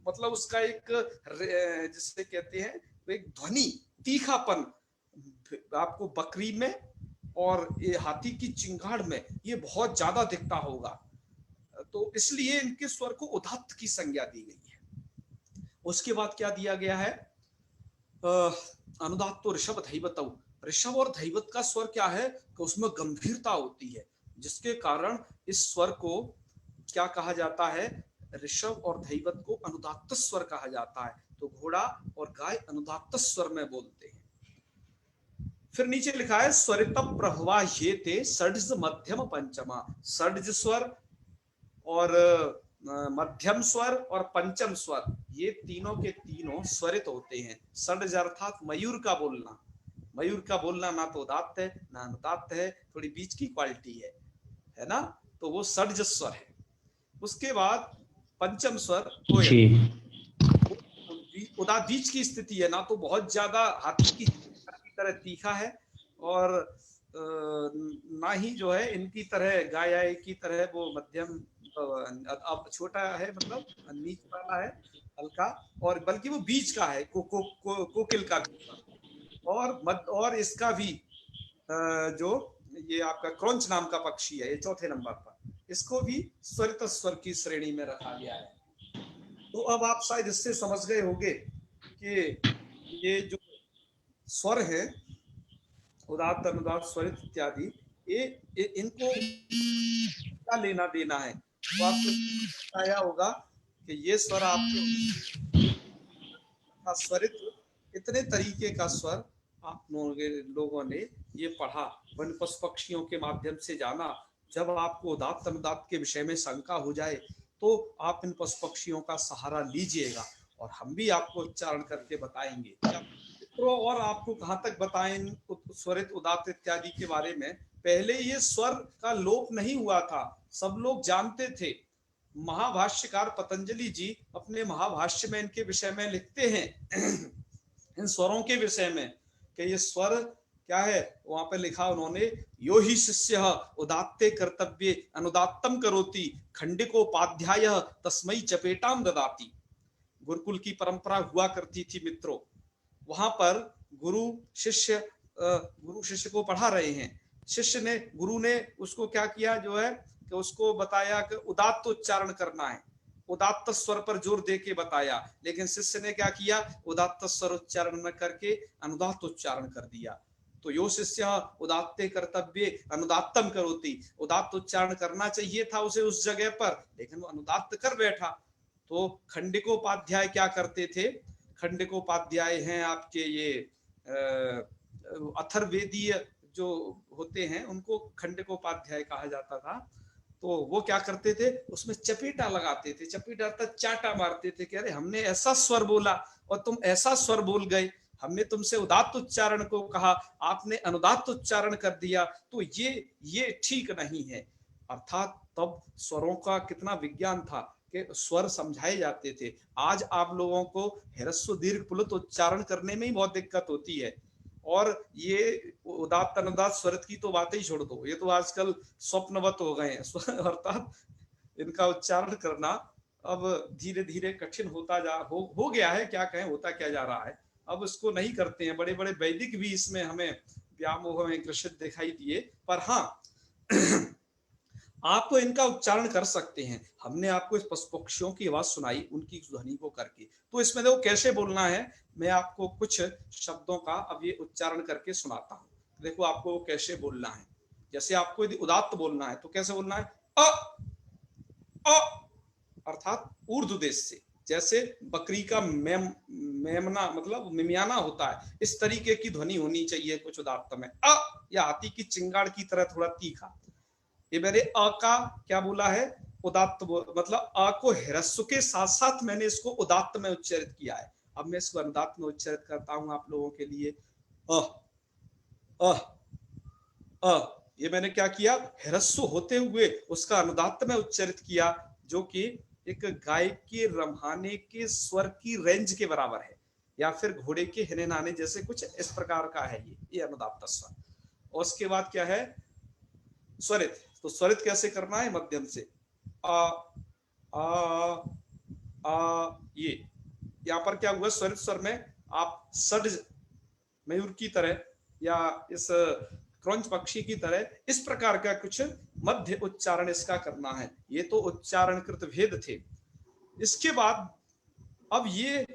मतलब उसका एक जिससे कहते हैं एक ध्वनि, तीखापन आपको बकरी में और ये हाथी की चिंगाड़ में ये बहुत ज्यादा दिखता होगा। तो इसलिए इनके स्वर को उदात्त की संज्ञा दी गई है। उसके बाद क्या दिया गया है, अनुदात्तो ऋषभ धैवतौ। ऋषभ और धैवत का स्वर क्या है कि उसमें गंभीरता होती है, जिसके कारण इस स्वर को क्या कहा जाता है, ऋषभ और धैवत को अनुदात्त स्वर कहा जाता है। तो घोड़ा और गाय अनुदात्त स्वर में बोलते हैं। फिर नीचे लिखा है स्वरित प्रभवाह्येते षड्ज मध्यम पंचमा। षड्ज स्वर और मध्यम स्वर और पंचम स्वर, ये तीनों के तीनों स्वरित होते हैं। षड्ज अर्थात मयूर का बोलना। मयूर का बोलना ना तो उदात्त है ना अनुदात्त है, थोड़ी बीच की क्वालिटी है ना, तो वो षड्ज स्वर है। उसके बाद पंचम स्वर उदात्त बीच की स्थिति है, ना तो बहुत ज्यादा हाथी की तरह तीखा है और ना ही जो है इनकी तरह गाय की तरह वो मध्यम, अब छोटा है, मतलब नीच वाला है हल्का, और बल्कि वो बीच का है, कोकिल का भी। और इसका भी जो ये आपका क्रंच नाम का पक्षी है, ये 4थे नंबर पर, इसको भी स्वरित स्वर की श्रेणी में रखा गया है। तो अब आप शायद इससे समझ गए होंगे कि ये जो स्वर है, उदात्त अनुदात्त स्वरित इत्यादि, ये इनको क्या लेना देना है। तो आपको बताया होगा कि ये स्वर आपके स्वरित, इतने तरीके का स्वर आप लोगों ने ये पढ़ा, वन पशु पक्षियों के माध्यम से जाना। जब आपको उदात्त अनुदात्त के विषय में शंका हो जाए तो आप इन पशु पक्षियों का सहारा लीजिएगा, और हम भी आपको उच्चारण करके बताएंगे। और आपको कहां तक बताएं स्वरित उदात्त इत्यादि के बारे में। पहले ये स्वर का लोप नहीं हुआ था, सब लोग जानते थे। महाभाष्यकार पतंजलि जी अपने महाभाष्य में इनके विषय में लिखते हैं इन स्वरों के विषय में कि ये स्वर क्या है। वहां पे लिखा उन्होंने, यो ही शिष्य उदात्ते कर्तव्ये अनुदात्तम करोति खंडिकोपाध्याय तस्मै चपेटाम ददाति। गुरुकुल की परंपरा हुआ करती थी मित्रों, वहां पर गुरु शिष्य को पढ़ा रहे हैं। गुरु ने उसको क्या किया, जो है कि उसको बताया कि उदात्त उच्चारण करना है, उदात्त स्वर पर जोर दे के बताया। लेकिन शिष्य ने क्या किया, उदात्त स्वर उच्चारण न करके अनुदात्त उच्चारण कर दिया। तो यो शिष्य उदात्ते कर्तव्ये अनुदात्तम करोति, उदात्त उच्चारण करना चाहिए था उसे उस जगह पर, लेकिन वो अनुदात्त कर बैठा। तो खंडिकोपाध्याय क्या करते थे, खंडिकोपाध्याय हैं आपके ये अथर्ववेदीय जो होते हैं, उनको खंडिकोपाध्याय कहा जाता था। तो वो क्या करते थे, उसमें चपेटा लगाते थे। चपेटा अर्थात चाटा मारते थे कि अरे हमने ऐसा स्वर बोला और तुम ऐसा स्वर बोल गए, हमने तुमसे उदात्त उच्चारण को कहा, आपने अनुदात्त उच्चारण कर दिया, तो ये ठीक नहीं है। अर्थात तब स्वरों का कितना विज्ञान था कि स्वर समझाए जाते थे। आज आप लोगों को ह्रस्व दीर्घ प्लुत उच्चारण करने में ही बहुत दिक्कत होती है, और ये उदात्त अनुदात्त स्वरित की तो बात ही छोड़ दो, ये तो आजकल स्वप्नवत हो गए हैं। अर्थात इनका उच्चारण करना अब धीरे धीरे कठिन होता हो गया है, क्या कहें, होता क्या जा रहा है। अब इसको नहीं करते हैं, बड़े बड़े वैदिक भी इसमें हमें व्यामोह में ग्रसित दिखाई दिए, पर हाँ आप तो इनका उच्चारण कर सकते हैं। हमने आपको इस पशु पक्षियों की आवाज सुनाई, उनकी ध्वनि को करके, तो इसमें देखो कैसे बोलना है। मैं आपको कुछ शब्दों का अब ये उच्चारण करके सुनाता हूँ। देखो आपको कैसे बोलना है। जैसे आपको यदि उदात्त बोलना है तो कैसे बोलना है, अ अर्थात ऊर्ध्व देश से, जैसे बकरी का मेमना मतलब मिमियाना होता है, इस तरीके की ध्वनि होनी चाहिए कुछ उदात्त में। अ या हाथी की चिंगाड़ की तरह थोड़ा तीखा। ये मैंने अ का क्या बोला है, उदात्त मतलब अ को ह्रस्व के साथ साथ मैंने इसको उदात्त में उच्चारित किया है। अब मैं इसको अनुदात्त में उच्चारित करता हूं आप लोगों के लिए। अ अ अ ये मैंने क्या किया, ह्रस्व होते हुए उसका अनुदात्त में उच्चारित किया, जो कि एक गाय के रम्हाने के स्वर की रेंज के बराबर है, या फिर घोड़े के हिनहिनाने जैसे कुछ इस प्रकार का है ये अनुदात्त स्वर। और उसके बाद क्या है, स्वरित। तो स्वरित कैसे करना है, मध्यम से आ आ आ। ये यहाँ पर क्या हुआ, स्वरित स्वर में आप षड्ज मयूर की तरह या इस क्रंच पक्षी की तरह इस प्रकार का कुछ मध्य उच्चारण इसका करना है। ये तो उच्चारणकृत भेद थे। इसके बाद अब ये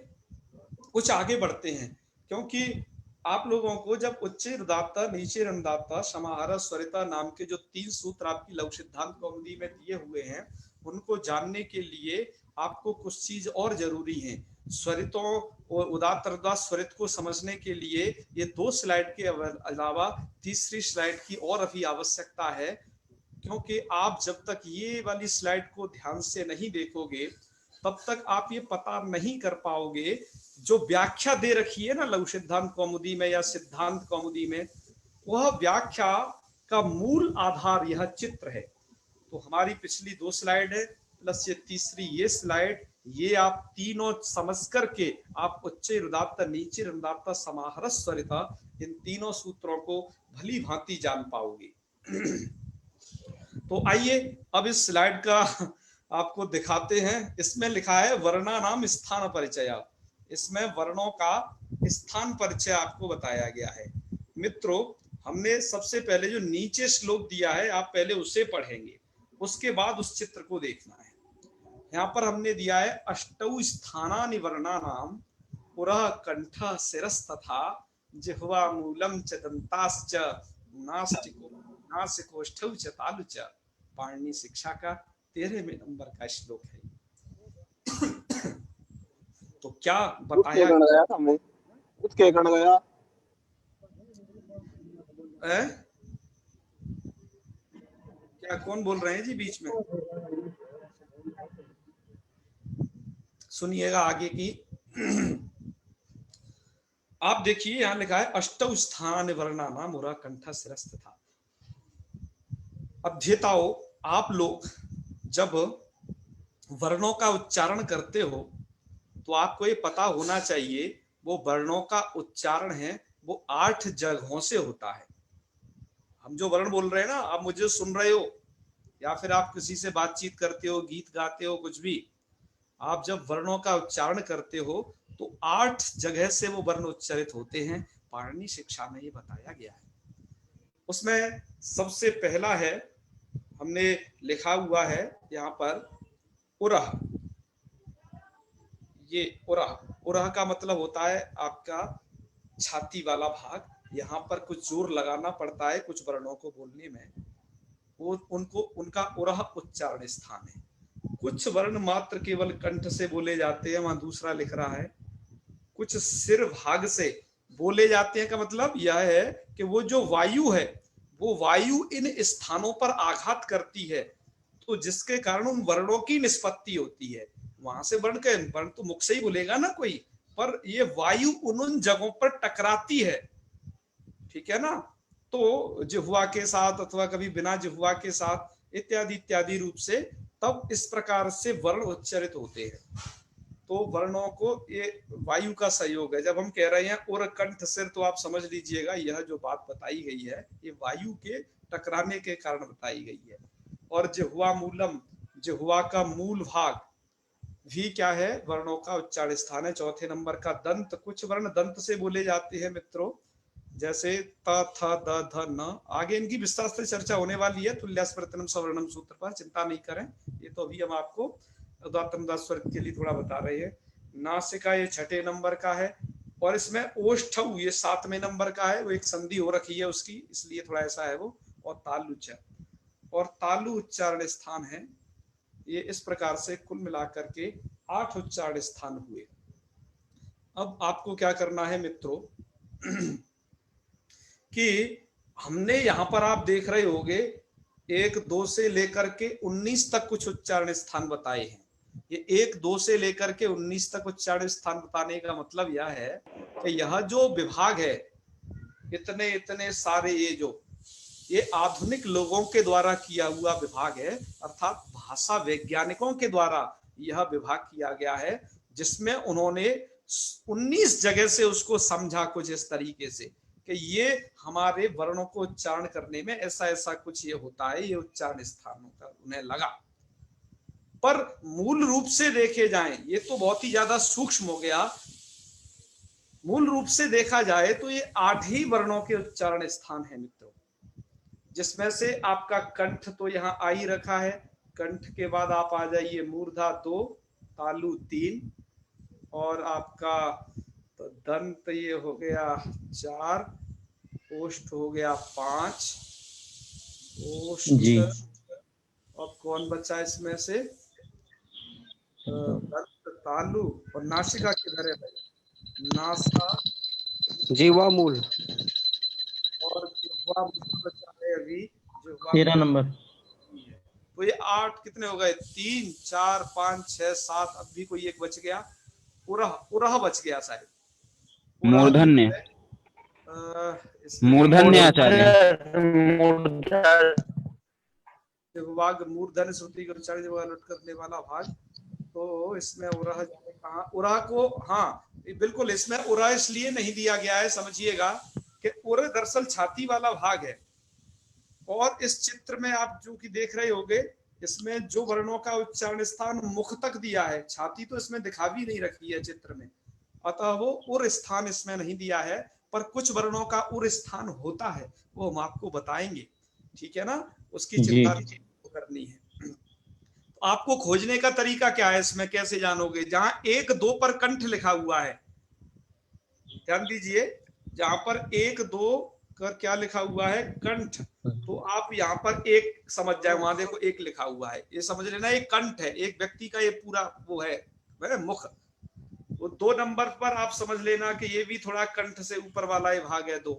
कुछ आगे बढ़ते हैं, क्योंकि आप लोगों को जब उच्च रुदात्ता नीचे अनुदात्ता समाहार स्वरिता नाम के जो 3 सूत्र आपकी लघु सिद्धांत कौमुदी में दिए हुए हैं, उनको जानने के लिए आपको कुछ चीज और जरूरी है। स्वरितों और उदात्त अनुदात्त स्वरित को समझने के लिए ये 2 स्लाइड के अलावा तीसरी स्लाइड की और अभी आवश्यकता है, क्योंकि आप जब तक ये वाली स्लाइड को ध्यान से नहीं देखोगे तब तक आप ये पता नहीं कर पाओगे। जो व्याख्या दे रखी है ना लघु सिद्धांत कौमुदी में या सिद्धांत कौमुदी में, वह व्याख्या का मूल आधार यह चित्र है। तो हमारी पिछली 2 स्लाइड है प्लस ये तीसरी ये स्लाइड, ये आप तीनों समझ करके आप उच्च रुदात्त नीचे रुदात्त समाहार स्वरिता इन तीनों सूत्रों को भली भांति जान पाओगे। तो आइए अब इस स्लाइड का आपको दिखाते हैं। इसमें लिखा है वर्णा नाम स्थान परिचय। इसमें वर्णों का स्थान परिचय आपको बताया गया है। मित्रों, हमने सबसे पहले जो नीचे श्लोक दिया है आप पहले उसे पढ़ेंगे, उसके बाद उस चित्र को देखना है। यहाँ पर हमने दिया है अष्टौ स्थानानि वर्णानाम पुरः कंठ शिरस्तथा जिह्वा मूलम च दंताश्च नासिकोष्ठौ च तालु च। पाणिनि शिक्षा का 13वें नंबर का श्लोक है। तो क्या बताया गया क्या कौन बोल रहे हैं जी बीच में, सुनिएगा आगे की। आप देखिए यहां लिखा है अष्टौ स्थान वर्णानाम मुरा कंठ शिरस्तथा। अध्येताओं, आप लोग जब वर्णों का उच्चारण करते हो तो आपको ये पता होना चाहिए वो वर्णों का उच्चारण है वो 8 जगहों से होता है। हम जो वर्ण बोल रहे हैं ना, आप मुझे सुन रहे हो या फिर आप किसी से बातचीत करते हो, गीत गाते हो, कुछ भी, आप जब वर्णों का उच्चारण करते हो तो 8 जगह से वो वर्ण उच्चारित होते हैं। पाणिनि शिक्षा में ये बताया गया है। उसमें सबसे पहला है, हमने लिखा हुआ है यहाँ पर उरह। ये उरह का मतलब होता है आपका छाती वाला भाग। यहाँ पर कुछ जोर लगाना पड़ता है कुछ वर्णों को बोलने में, वो उनका उरह उच्चारण स्थान है। कुछ वर्ण मात्र केवल कंठ से बोले जाते हैं, वहां दूसरा लिख रहा है। कुछ सिर भाग से बोले जाते हैं का मतलब यह है कि वो जो वायु है वो वायु इन स्थानों पर आघात करती है तो जिसके कारण उन वर्णों की निष्पत्ति होती है। वहां से वर्ण तो मुख से ही बोलेगा ना कोई, पर ये वायु उन जगहों पर टकराती है, ठीक है ना। तो जिह्वा के साथ अथवा कभी बिना जिह्वा के साथ इत्यादि इत्यादि रूप से तब इस प्रकार से वर्ण उच्चारित होते हैं। तो वर्णों को ये वायु का सहयोग है। जब हम कह रहे हैं उर कंठ सिर, तो आप समझ लीजिएगा यह जो बात बताई गई है ये वायु के टकराने के कारण बताई गई है। और जिह्वा मूलम, जिह्वा का मूल भाग भी क्या है, वर्णों का उच्चारण स्थान है। चौथे नंबर का दंत, कुछ वर्ण दंत से बोले जाते हैं मित्रों, जैसे त थ द ध न। आगे इनकी विस्तार से चर्चा होने वाली है तुल्यास प्रत्यनम सवर्णम सूत्र पर, चिंता नहीं करें। ये तो अभी हम आपको उदात्तम स्वर के लिए थोड़ा बता रहे हैं। नासिका ये 6ठे नंबर का है, और इसमें ओष्ठ ये 7वें नंबर का है, वो एक संधि हो रखी है उसकी, इसलिए थोड़ा ऐसा है वो। और तालु च, और तालु उच्चारण स्थान है। ये इस प्रकार से कुल मिलाकर के 8 उच्चारण स्थान हुए। अब आपको क्या करना है मित्रों कि हमने यहां पर आप देख रहे होंगे 1 2 से लेकर के 19 तक कुछ उच्चारण स्थान बताए हैं। ये 1 2 से लेकर के 19 तक उच्चारण स्थान बताने का मतलब यह है कि यह जो विभाग है, इतने इतने सारे ये आधुनिक लोगों के द्वारा किया हुआ विभाग है, अर्थात भाषा वैज्ञानिकों के द्वारा यह विभाग किया गया है, जिसमें उन्होंने 19 जगह से उसको समझा कुछ इस तरीके से कि ये हमारे वर्णों को उच्चारण करने में ऐसा ऐसा कुछ ये होता है, ये उच्चारण स्थानों का उन्हें लगा। पर मूल रूप से देखे जाएं, ये तो बहुत ही ज्यादा सूक्ष्म हो गया। मूल रूप से देखा जाए तो ये 8 ही वर्णों के उच्चारण स्थान है मित्रों, जिसमें से आपका कंठ तो यहाँ आ ही रखा है। कंठ के बाद आप आ जाइए मूर्धा 2, तालु 3, और आपका तो दंत ये हो गया 4, ओष्ठ हो गया 5, जी। ओष्ठ। अब कौन बचा इसमें से, दंत, तालु, और नासिका किधर है भाई, नासा, जीवा मूल, और जिह्वा मूल बचा है अभी, जिह्वा 13 नंबर। तो ये 8 कितने हो गए, 3 4 5 6 7, अब भी कोई एक बच गया, उरह, उरह बच गया शायद, मूर्धन्य, मूर्धन्य आचार्य, मूर्धन्य श्रुति के उच्चारण लुट करने वाला भाग। तो इसमें उरह जाने कहाँ, उरह को, हाँ बिल्कुल, इसमें उरह इसलिए नहीं दिया गया है, समझिएगा कि उरह दरअसल छाती वाला भाग है। और इस चित्र में आप जो कि देख रहे होंगे, इसमें जो वर्णों का उच्चारण स्थान मुख तक दिया है, छाती तो इसमें दिखा भी नहीं रखी है चित्र में, अतः वो उर स्थान इसमें नहीं दिया है। पर कुछ वर्णों का उर स्थान होता है, वो हम आपको बताएंगे, ठीक है ना, उसकी चिंता करनी है। तो आपको खोजने का तरीका क्या है, इसमें कैसे जानोगे, जहां 1 2 पर कंठ लिखा हुआ है, ध्यान दीजिए, जहां पर 1 2 कर क्या लिखा हुआ है, कंठ, तो आप यहाँ पर 1 समझ जाए, वहां देखो 1 लिखा हुआ है, ये समझ लेना एक कंठ है, एक व्यक्ति का ये पूरा वो है मुख। वो 2 नंबर पर आप समझ लेना कि ये भी थोड़ा कंठ से ऊपर वाला ये भाग है 2।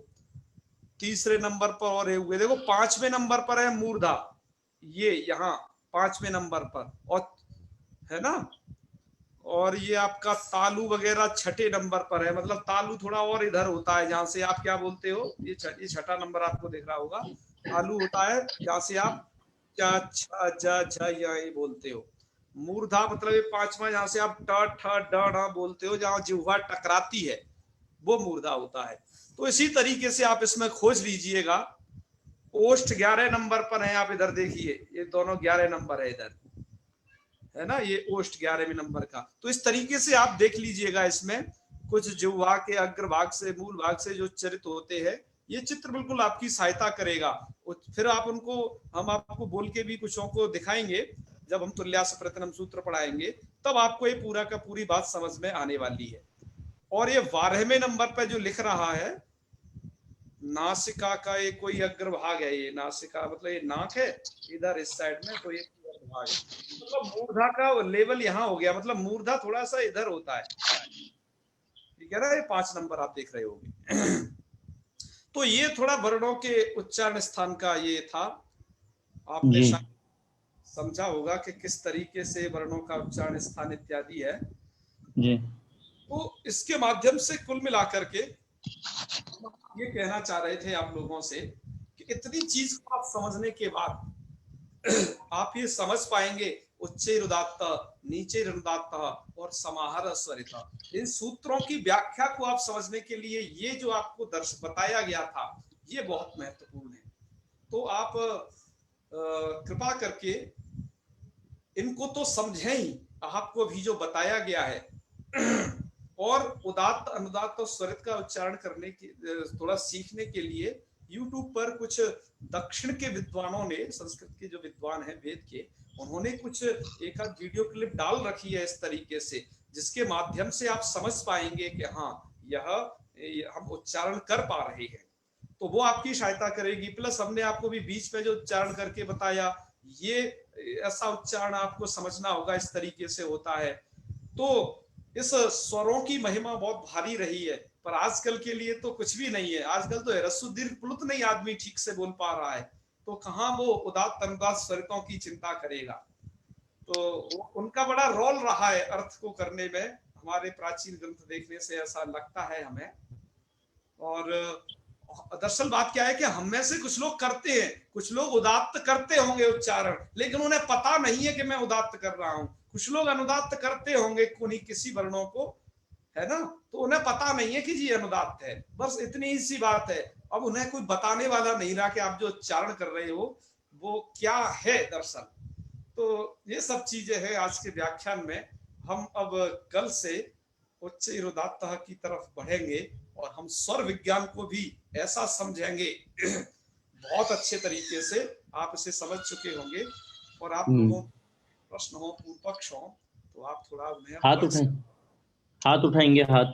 तीसरे नंबर पर और हुए, देखो 5वें नंबर पर है मूर्धा, ये यहाँ 5वें नंबर पर, और है ना, और ये आपका तालु वगैरह 6ठे नंबर पर है, मतलब तालु थोड़ा और इधर होता है, जहां से आप क्या बोलते हो, ये 6ठा नंबर आपको दिख रहा होगा, तालु होता है जहां से आप ये बोलते हो। मूर्धा मतलब ये 5वां, जहां से आप ट ठ ड ढ बोलते हो, जहां जिह्वा टकराती है, वो मूर्धा होता है। तो इसी तरीके से आप इसमें खोज लीजिएगा। ओष्ठ 11 नंबर पर है, आप इधर देखिए, ये दोनों 11 नंबर है इधर, है ना, ये ओष्ठ 11वें नंबर का। तो इस तरीके से आप देख लीजिएगा, इसमें कुछ जिह्वा के अग्रभाग से, मूल भाग से जो उच्चरित होते हैं, ये चित्र बिल्कुल आपकी सहायता करेगा। फिर आप उनको, हम आपको बोल के भी कुछों को दिखाएंगे, जब हम तुल्यास प्रत्यनम सूत्र पढ़ाएंगे, तब आपको ये पूरा का पूरी बात समझ में आने वाली है। और ये 12वें नंबर पर जो लिख रहा है, नासिका का ये कोई अग्रभाग है, ये नासिका मतलब ये नाक है इधर इस साइड में, तो ये भाग, मतलब मूर्धा का लेवल यहाँ हो गया, मतलब मूर्धा थोड़ा सा इधर होता है, ठीक है ना, ये 5 नंबर आप देख रहे होंगे। तो ये थोड़ा वर्णों के उच्चारण स्थान का ये था, आपने समझा होगा कि किस तरीके से वर्णों का उच्चारण, स्थान इत्यादि है। जी तो इसके माध्यम से कुल मिलाकर के ये कहना चाह रहे थे आप लोगों से कि इतनी चीज को आप समझने के बाद आप ये समझ पाएंगे उच्चैरुदात्त, नीचैरुदात्त और समाहार स्वरित। इन सूत्रों की व्याख्या को आप समझने के लिए ये जो आपको दर्श बताया गया था ये बहुत महत्वपूर्ण है। तो आप कृपा करके इनको तो समझें ही, आपको भी जो बताया गया है और उदात्त अनुदात्त और स्वरित का उच्चारण करने की थोड़ा सीखने के लिए YouTube पर कुछ दक्षिण के विद्वानों ने, संस्कृत के जो विद्वान हैं वेद के, उन्होंने कुछ एक आध वीडियो क्लिप डाल रखी है इस तरीके से, जिसके माध्यम से आप समझ पाएंगे कि हाँ यह हम उच्चारण कर पा रहे हैं। तो वो आपकी सहायता करेगी। प्लस हमने आपको भी बीच में जो उच्चारण करके बताया, ये ऐसा उच्चारण आपको समझना होगा, इस तरीके से होता है। तो इस स्वरों की महिमा बहुत भारी रही है, पर आजकल के लिए तो कुछ भी नहीं है। आजकल तो ह्रस्व दीर्घ प्लुत नहीं आदमी ठीक से बोल पा रहा है, तो कहाँ वो उदात्त अनुदात्त स्वरितों की चिंता करेगा। तो उनका बड़ा रोल रहा है अर्थ को करने में, हमारे प्राचीन ग्रंथ देखने से ऐसा लगता है हमें। और दरअसल बात क्या है कि हम में से कुछ लोग करते हैं, कुछ लोग उदात्त करते होंगे उच्चारण, लेकिन उन्हें पता नहीं है कि मैं उदात्त कर रहा हूं। कुछ लोग अनुदात्त करते होंगे किसी वर्णों को, है ना, तो उन्हें पता नहीं है कि जी अनुदात्त है। बस इतनी ही सी बात है। अब उन्हें कोई बताने वाला नहीं रहा कि आप जो उच्चारण कर रहे हो वो क्या है दरअसल। तो ये सब चीजें हैं आज के व्याख्यान में। हम अब कल से उच्चैरुदात्त की तरफ बढ़ेंगे और हम स्वर विज्ञान को भी ऐसा समझेंगे बहुत अच्छे तरीके से। आप इसे समझ चुके होंगे और आप लोगों प्रश्न हो, पूर्व पक्ष हो, तो आप थोड़ा उन्हें हाथ उठाएं, हाथ उठाएंगे हाथ।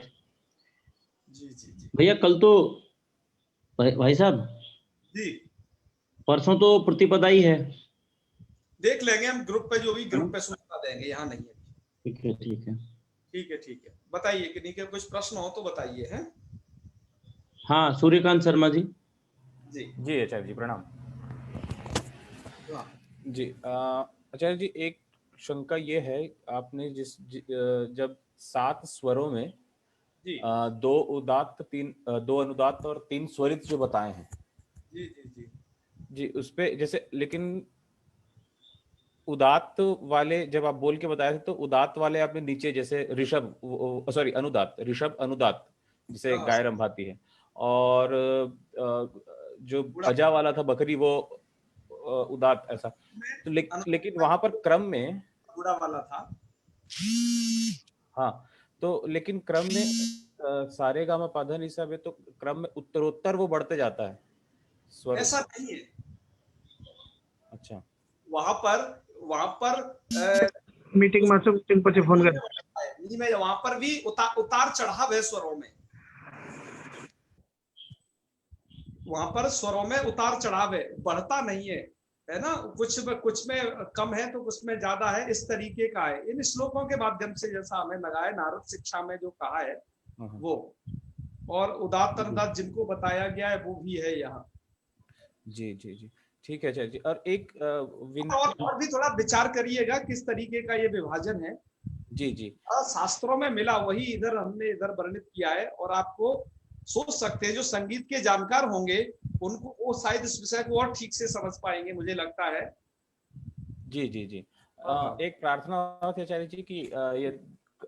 जी जी जी भैया कल तो भाई साहब जी परसों तो प्रतिपदा ही है। देख लेंगे हम ग्रुप पे, जो भी ग्रुप पे सूचना देंगे, यहाँ नहीं है। ठीक है ठीक है ठीक है ठीक है, बताइए कि नहीं के कुछ प्रश्न हो तो बताइए। हैं हाँ, सूर्यकांत शर्मा जी। जी जी आचार्य जी प्रणाम। हाँ जी आचार्य जी, एक शंका ये है, आपने जब 7 स्वरों में जी 2 उदात्त 2 अनुदात्त और 3 स्वरित जो बताए हैं, जी जी जी जी उस पे जैसे, लेकिन उदात्त वाले जब आप बोल के बताए थे तो उदात्त वाले आपने नीचे जैसे ऋषभ, सॉरी अनुदात्त, ऋषभ अनुदात्त जिसे गाय रंभाती है, और जो अजा वाला था बकरी वो उदात्त, ऐसा। तो लेकिन वहां पर क्रम में बुरा वाला था। हाँ, तो लेकिन क्रम में सारे गामा पाधा निसा है, तो क्रम में उत्तरोत्तर वो बढ़ते जाता है स्वर। ऐसा नहीं है। अच्छा, वहां पर मीटिंग में मीटिंग पर फोन कर नहीं, मैं वहां पर भी उतार चढ़ाव है स्वरों में। वहां पर स्वरों में उतार चढ़ाव है, बढ़ता नहीं है ना। कुछ में कम है तो कुछ में ज्यादा है, इस तरीके का है। इन श्लोकों के माध्यम से जैसा हमें लगा है, नारद शिक्षा में जो कहा है वो, और उदात्त अनुदात्त जिनको बताया गया है वो भी है यहाँ। जी जी जी, ठीक है आचार्य जी। और एक और भी थोड़ा विचार करिएगा किस तरीके का ये विभाजन है। जी जी, शास्त्रों में मिला वही हमने इधर वर्णित किया है। और आपको सोच सकते हैं जो संगीत के जानकार होंगे उनको, वो शायद इस विषय को और ठीक से समझ पाएंगे, मुझे लगता है। जी जी जी। एक प्रार्थना थी आचार्य जी की ये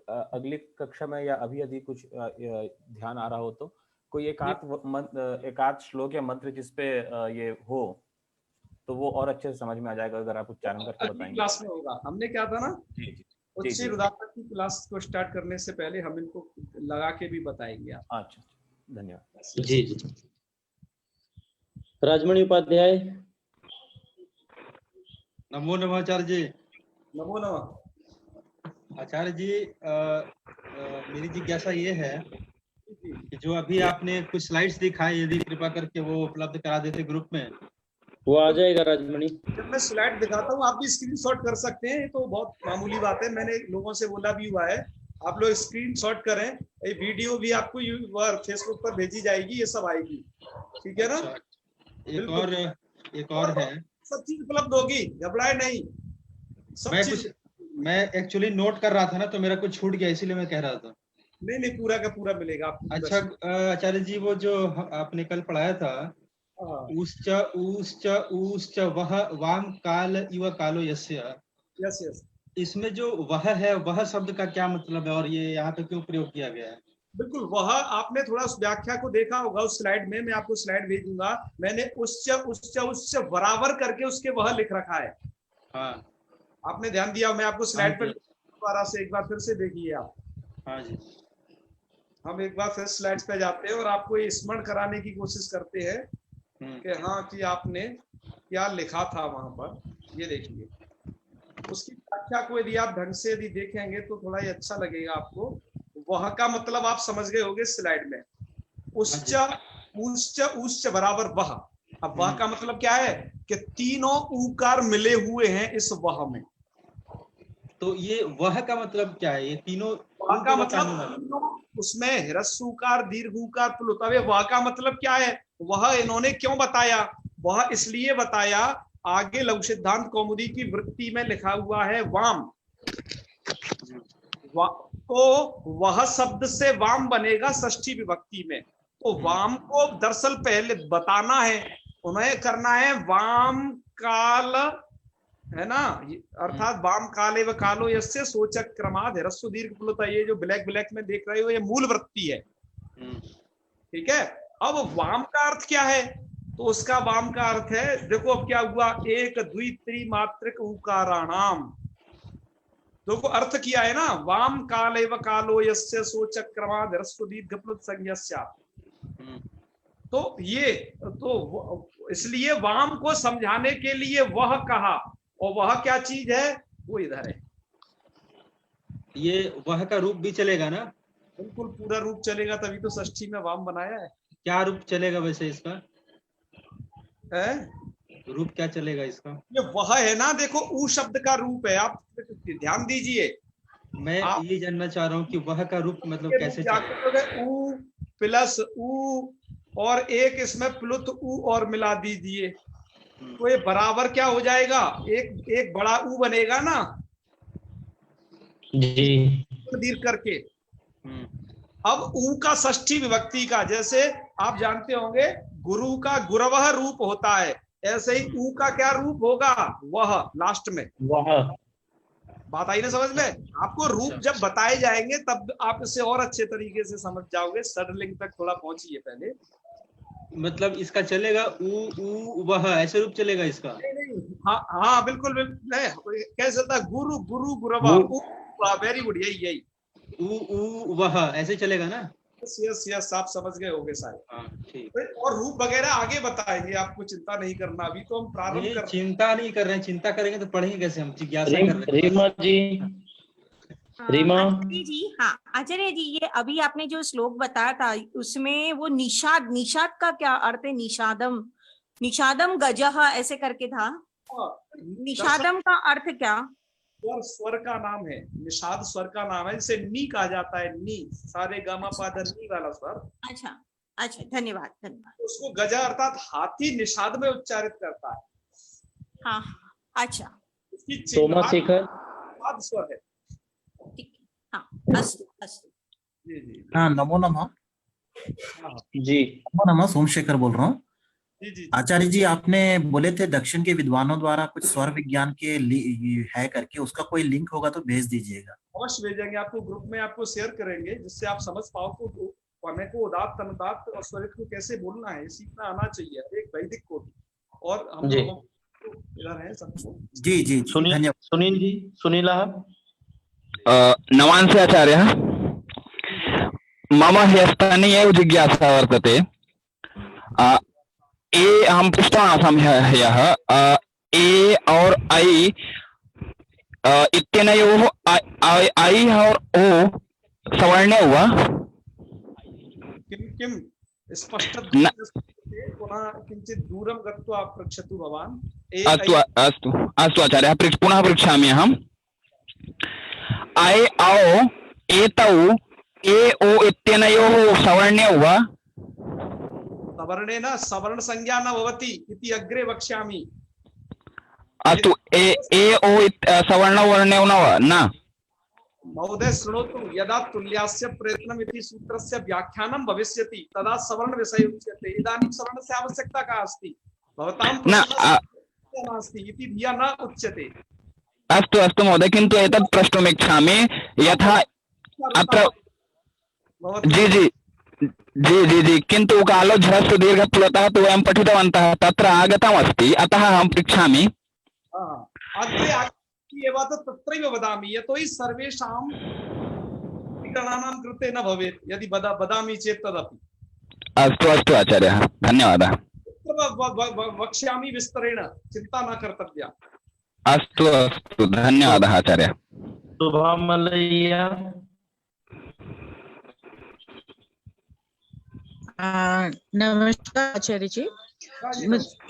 अगली कक्षा में या अभी यदि कुछ ध्यान आ रहा हो तो कोई एक आध श्लोक या मंत्र जिसपे ये हो तो वो और अच्छे से समझ में आ जाएगा अगर आप उच्चारण करके बताएंगे। क्लास में होगा। हमने क्या था ना, जी जी, उच्चैरुदात्त की क्लास को स्टार्ट करने से पहले हम इनको लगा के भी बताएंगे। अच्छा, धन्यवाद। जी जी। राजमणि उपाध्याय। नमो नमः आचार्य जी। नमो नमः आचार्य जी, मेरी जिज्ञासा ये है कि जो अभी आपने कुछ स्लाइड्स दिखाए, यदि कृपा करके वो उपलब्ध करा देते ग्रुप में। वो आ जाएगा राजमणि। जब मैं स्लाइड दिखाता हूँ आप भी स्क्रीनशॉट कर सकते हैं, तो बहुत मामूली बात है। मैंने लोगों से बोला भी हुआ है, आप लोग स्क्रीनशॉट करें। ये वीडियो भी आपको फेसबुक पर भेजी जाएगी, ये सब आएगी, ठीक है ना। एक और है, सब चीज उपलब्ध होगी, घबराए नहीं। सब मैं चीज। कुछ मैं एक्चुअली नोट कर रहा था ना, तो मेरा कुछ छूट गया, इसीलिए मैं कह रहा था। नहीं नहीं, पूरा का पूरा मिलेगा आपको। अच्छा आचार्य जी, वो जो आपने कल पढ़ाया था, हाँ, ऊश्च ऊश्च ऊश्च वह वाम काल इव कालो यस्य, यस यस, इसमें जो वह है, वह शब्द का क्या मतलब है और ये यहाँ पे क्यों प्रयोग किया गया है? बिल्कुल। वह आपने थोड़ा उस व्याख्या को देखा होगा उस स्लाइड में, मैं आपको स्लाइड भेजूंगा। मैंने उच्च उच्च उच्च बराबर करके उसके वह लिख रखा है। हाँ आपने ध्यान दिया? मैं आपको स्लाइड हाँ पर जी। दोबारा से एक बार फिर से देखिए आप। हाँ जी। हम एक बार फिर स्लाइड्स पे जाते हैं और आपको ये स्मरण कराने की कोशिश करते हैं कि हाँ कि आपने क्या लिखा था वहां पर। ये देखिए, उसकी व्याख्या को यदि आप ढंग से यदि देखेंगे तो थोड़ा ही अच्छा लगेगा आपको। वह का मतलब आप समझ गए होंगे स्लाइड में। उच्च उच्च उच्च बराबर वह। अब वह का मतलब क्या है कि तीनों ऊकार मिले हुए हैं इस वह में। तो ये वह का मतलब क्या है? ये तीनों वह का मतलब तीनों, उसमें ह्रस्वकार दीर्घकार प्लुत। अब वह का मतलब क्या है? वह इन्होंने क्यों बताया? वह इसलिए बताया, आगे लघु सिद्धांत कौमुदी की वृत्ति में लिखा हुआ है वाम। तो वह शब्द से वाम बनेगा षष्ठी विभक्ति में। तो वाम को दरअसल पहले बताना है, उन्हें करना है वाम काल, है ना, अर्थात वाम काले व कालो यस्य सोचक क्रमाद ह्रस्व दीर्घ प्लुत। ये जो ब्लैक ब्लैक में देख रहे हो ये मूल वृत्ति है। ठीक है। अब वाम का अर्थ क्या है? तो उसका वाम का अर्थ है, देखो अब क्या हुआ, एक द्वि त्रिमात्रिक उकाराणाम। देखो अर्थ किया है ना, वाम काले व कालो यस्य सोचक क्रमाद ह्रस्व दीर्घ प्लुत संज्ञस्या। तो ये तो इसलिए वाम को समझाने के लिए वह कहा, और वह क्या चीज है वो इधर है। ये वह का रूप भी चलेगा ना? बिल्कुल पूरा रूप चलेगा, तभी तो षष्ठी में वाम बनाया है। क्या रूप चलेगा वैसे इसका? है? रूप क्या चलेगा इसका? ये वह है ना, देखो ऊ शब्द का रूप है। आप ध्यान दीजिए। मैं ये जानना चाह रहा हूँ कि वह का रूप मतलब कैसे चलेगा? ऊ प्लस ऊ और एक इसमें प्लुत ऊ और मिला दीजिए, तो ये बराबर क्या हो जाएगा? एक बड़ा ऊ बनेगा ना जी, दीर्घ करके। अब ऊ का षष्ठी विभक्ति का, जैसे आप जानते होंगे गुरु का गुरवह रूप होता है, ऐसे ही ऊ का क्या रूप होगा? वह लास्ट में। वह। बात आई ना समझ में? आपको रूप जब बताए जाएंगे तब आप इसे और अच्छे तरीके से समझ जाओगे। षडलिंग तक थोड़ा पहुंचिए पहले। मतलब इसका चलेगा ऊ ऊ वह, ऐसे रूप चलेगा इसका? नहीं, हाँ हाँ बिल्कुल बिल्कुल। कैसे था? गुरु गुरु गुरवा। वेरी गुड, यही ऊ ऊ वह ऐसे चलेगा ना? यस यस, आप समझ गए होंगे सारे। हाँ ठीक। और रूप वगैरह आगे बताएंगे, आपको चिंता नहीं करना। अभी तो हम प्रारंभ कर। चिंता नहीं कर रहे हैं, चिंता करेंगे तो पढ़ेंगे कैसे? हम जिज्ञासा कर रहे हैं। रीमा जी, रीमा आचार्य जी, हाँ आचार्य जी, ये अभी आपने जो श्लोक बताया था उसमें वो निषाद, निषाद का क्या अर्थ है? निषादम, निषादम गजह ऐसे करके था। निषादम का अर्थ क्या? स्वर का नाम है। निषाद स्वर का नाम है, जिसे नी कहा जाता है। नी, सारे गामा पादा नी वाला स्वर। अच्छा अच्छा, धन्यवाद धन्यवाद। उसको गजा अर्थात हाथी निषाद में उच्चारित करता है। हाँ अच्छा, इसकी सोमा शेखर। स्वर है। ठीक है, हाँ अस्तु अस्तु। जी जी हाँ, नमो नमः। जी, नमो नमः, सोमशेखर बोल रहा हूँ। जी जी। आचार्य जी, आपने बोले थे दक्षिण के विद्वानों द्वारा कुछ स्वर विज्ञान के है करके, उसका कोई लिंक होगा तो भेज दीजिएगा। अवश्य भेजेंगे आपको, ग्रुप में आपको शेयर करेंगे, जिससे आप समझ पाओ को पढ़ने को उदात्त अनुदात्त और स्वरित को कैसे बोलना है, सीखना आना चाहिए एक वैदिक को भी। और हम जी। लोगों को इधर है सबको। जी जी, धन्यवाद। सुनील जी, सुनील नमांसि आचार्यः। मम ह्यस्तने एव जिज्ञासा वर्तते। ए अहं पृष्टवानासं ह्यः ए और ऐ इत्यनयोः ऐ और ओ सवर्णे वा? किं किं स्पष्ट पुनः किंचित दूरं गत्वा पृच्छतु भवान्। अस्तु अस्तु अस्तु आचार्यः, पुनः पृच्छामि अहम्। ऐ औ एतौ ए ओ इत्यनयोः सवर्ण्यौ वा? सवर्णेन सवर्ण संज्ञा न भवति इति अग्रे वक्ष्यामि। अस्तु ए ओ सवर्णवर्णे न महोदय शृणोतु, यदा तुल्यास्य प्रयत्नम् इति सूत्रस्य व्याख्यानं भविष्यति तदा सवर्ण विषय उच्यते। इदानीं सवर्णस्य आवश्यकता का अस्ति? भवतां नास्ति इति धिया न उच्यते। अस्तु अस्तु महोदय, किन्तु एतत् प्रष्टुमिच्छामि यथा अत्र जी जी जी जी जी किन्तु कालो झरस्तु दीर्घप्लुतः तु वयं पठितवन्तः, तत्र आगतमस्ति, अतः अहं पृच्छामि। अग्रे एव तत्रैव वदामि, यतोहि सर्वेषां गणानां कृते न भवेत् यदि वदामि चेत् तदपि। अस्तु अस्तु आचार्यः, धन्यवादः। वक्ष्यामि विस्तरेण, चिन्ता न कर्तव्या। अस्तु अस्तु, धन्यवादः आचार्य। शुभमलय्या। नमस्कार आचार्य जी।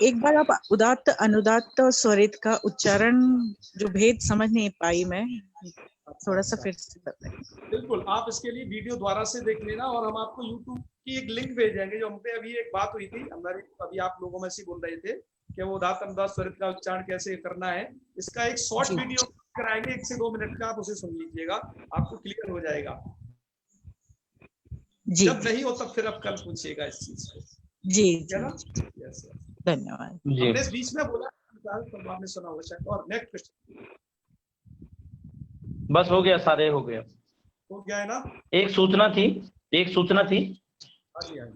एक बार आप उदात्त अनुदात्त और स्वरित का उच्चारण जो भेद समझ नहीं पाई मैं, थोड़ा सा फिर से बताइए। बिल्कुल, आप इसके लिए वीडियो द्वारा से देख लेना और हम आपको YouTube की एक लिंक भेजेंगे। जो हमसे अभी एक बात हुई थी, हमारे अभी आप लोगों में से बोल रहे थे कि वो उदात्त अनुदात्त स्वरित का उच्चारण कैसे करना है, इसका एक शॉर्ट वीडियो कराएंगे 1 से 2 मिनट का, आप उसे सुन लीजिएगा, आपको क्लियर हो जाएगा। जी, जब नहीं हो तब फिर आप कल पूछिएगा इस चीज को। जी है ना? धन्यवाद। हमने इस बीच में बोला तो आपने सुना होगा शायद। और नेक्स्ट क्वेश्चन। बस हो गया, सारे हो गया। हो गया है ना? एक सूचना थी,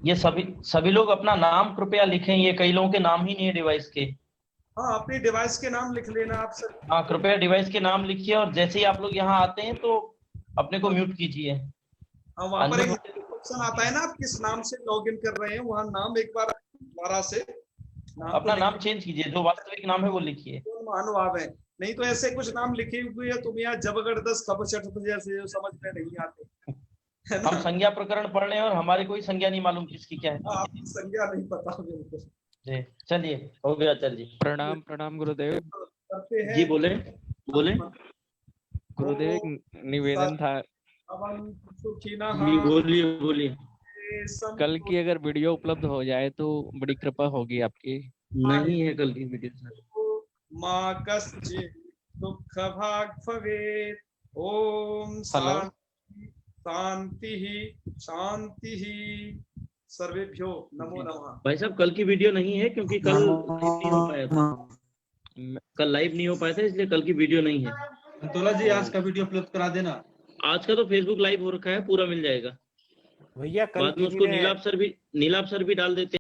ये सभी लोग अपना नाम कृपया लिखें। ये कई लोगों के नाम ही नहीं है डिवाइस के। हाँ, अपने डिवाइस के नाम लिख लेना आप सर। हाँ, कृपया डिवाइस के नाम लिखिए और जैसे ही आप लोग यहाँ आते हैं तो अपने को म्यूट कीजिए। हाँ, वहाँ पर एक ऑप्शन आता है ना, आप किस नाम से लॉगिन कर रहे हैं, वहाँ नाम एक बार दोबारा से अपना नाम चेंज कीजिए, जो वास्तविक नाम है वो लिखिए। महानुभाव है, नहीं तो ऐसे कुछ नाम लिखे हुए हैं तुम यहाँ जबरदस्त खबचट जैसे जो समझ में नहीं आते। हम संज्ञा प्रकरण पढ़ रहे हैं और हमारे कोई संज्ञा नहीं मालूम किसकी क्या है। आपकी संज्ञा नहीं पता बिल्कुल। जी चलिए, हो गया। चलिए, प्रणाम गुरुदेव। करते हैं। जी बोले। गुरुदेव निवेदन था, बोलिए। कल की अगर वीडियो उपलब्ध हो जाए तो बड़ी कृपा होगी आपकी। नहीं है कल की वीडियो सर। मां कश्चित् दुःख भाग् भवेत्। ओम शांति सर्वेभ्यो नमो नमः। भाई साहब, कल की वीडियो नहीं है क्योंकि कल नहीं हो पाया था, कल लाइव नहीं हो पाया था, इसलिए कल की वीडियो नहीं है। संतोला जी, आज का वीडियो उपलब्ध करा देना। आज का तो फेसबुक लाइव हो रखा है, पूरा मिल जाएगा भैया। बाद में उसको नीलाभ सर भी डाल देते हैं।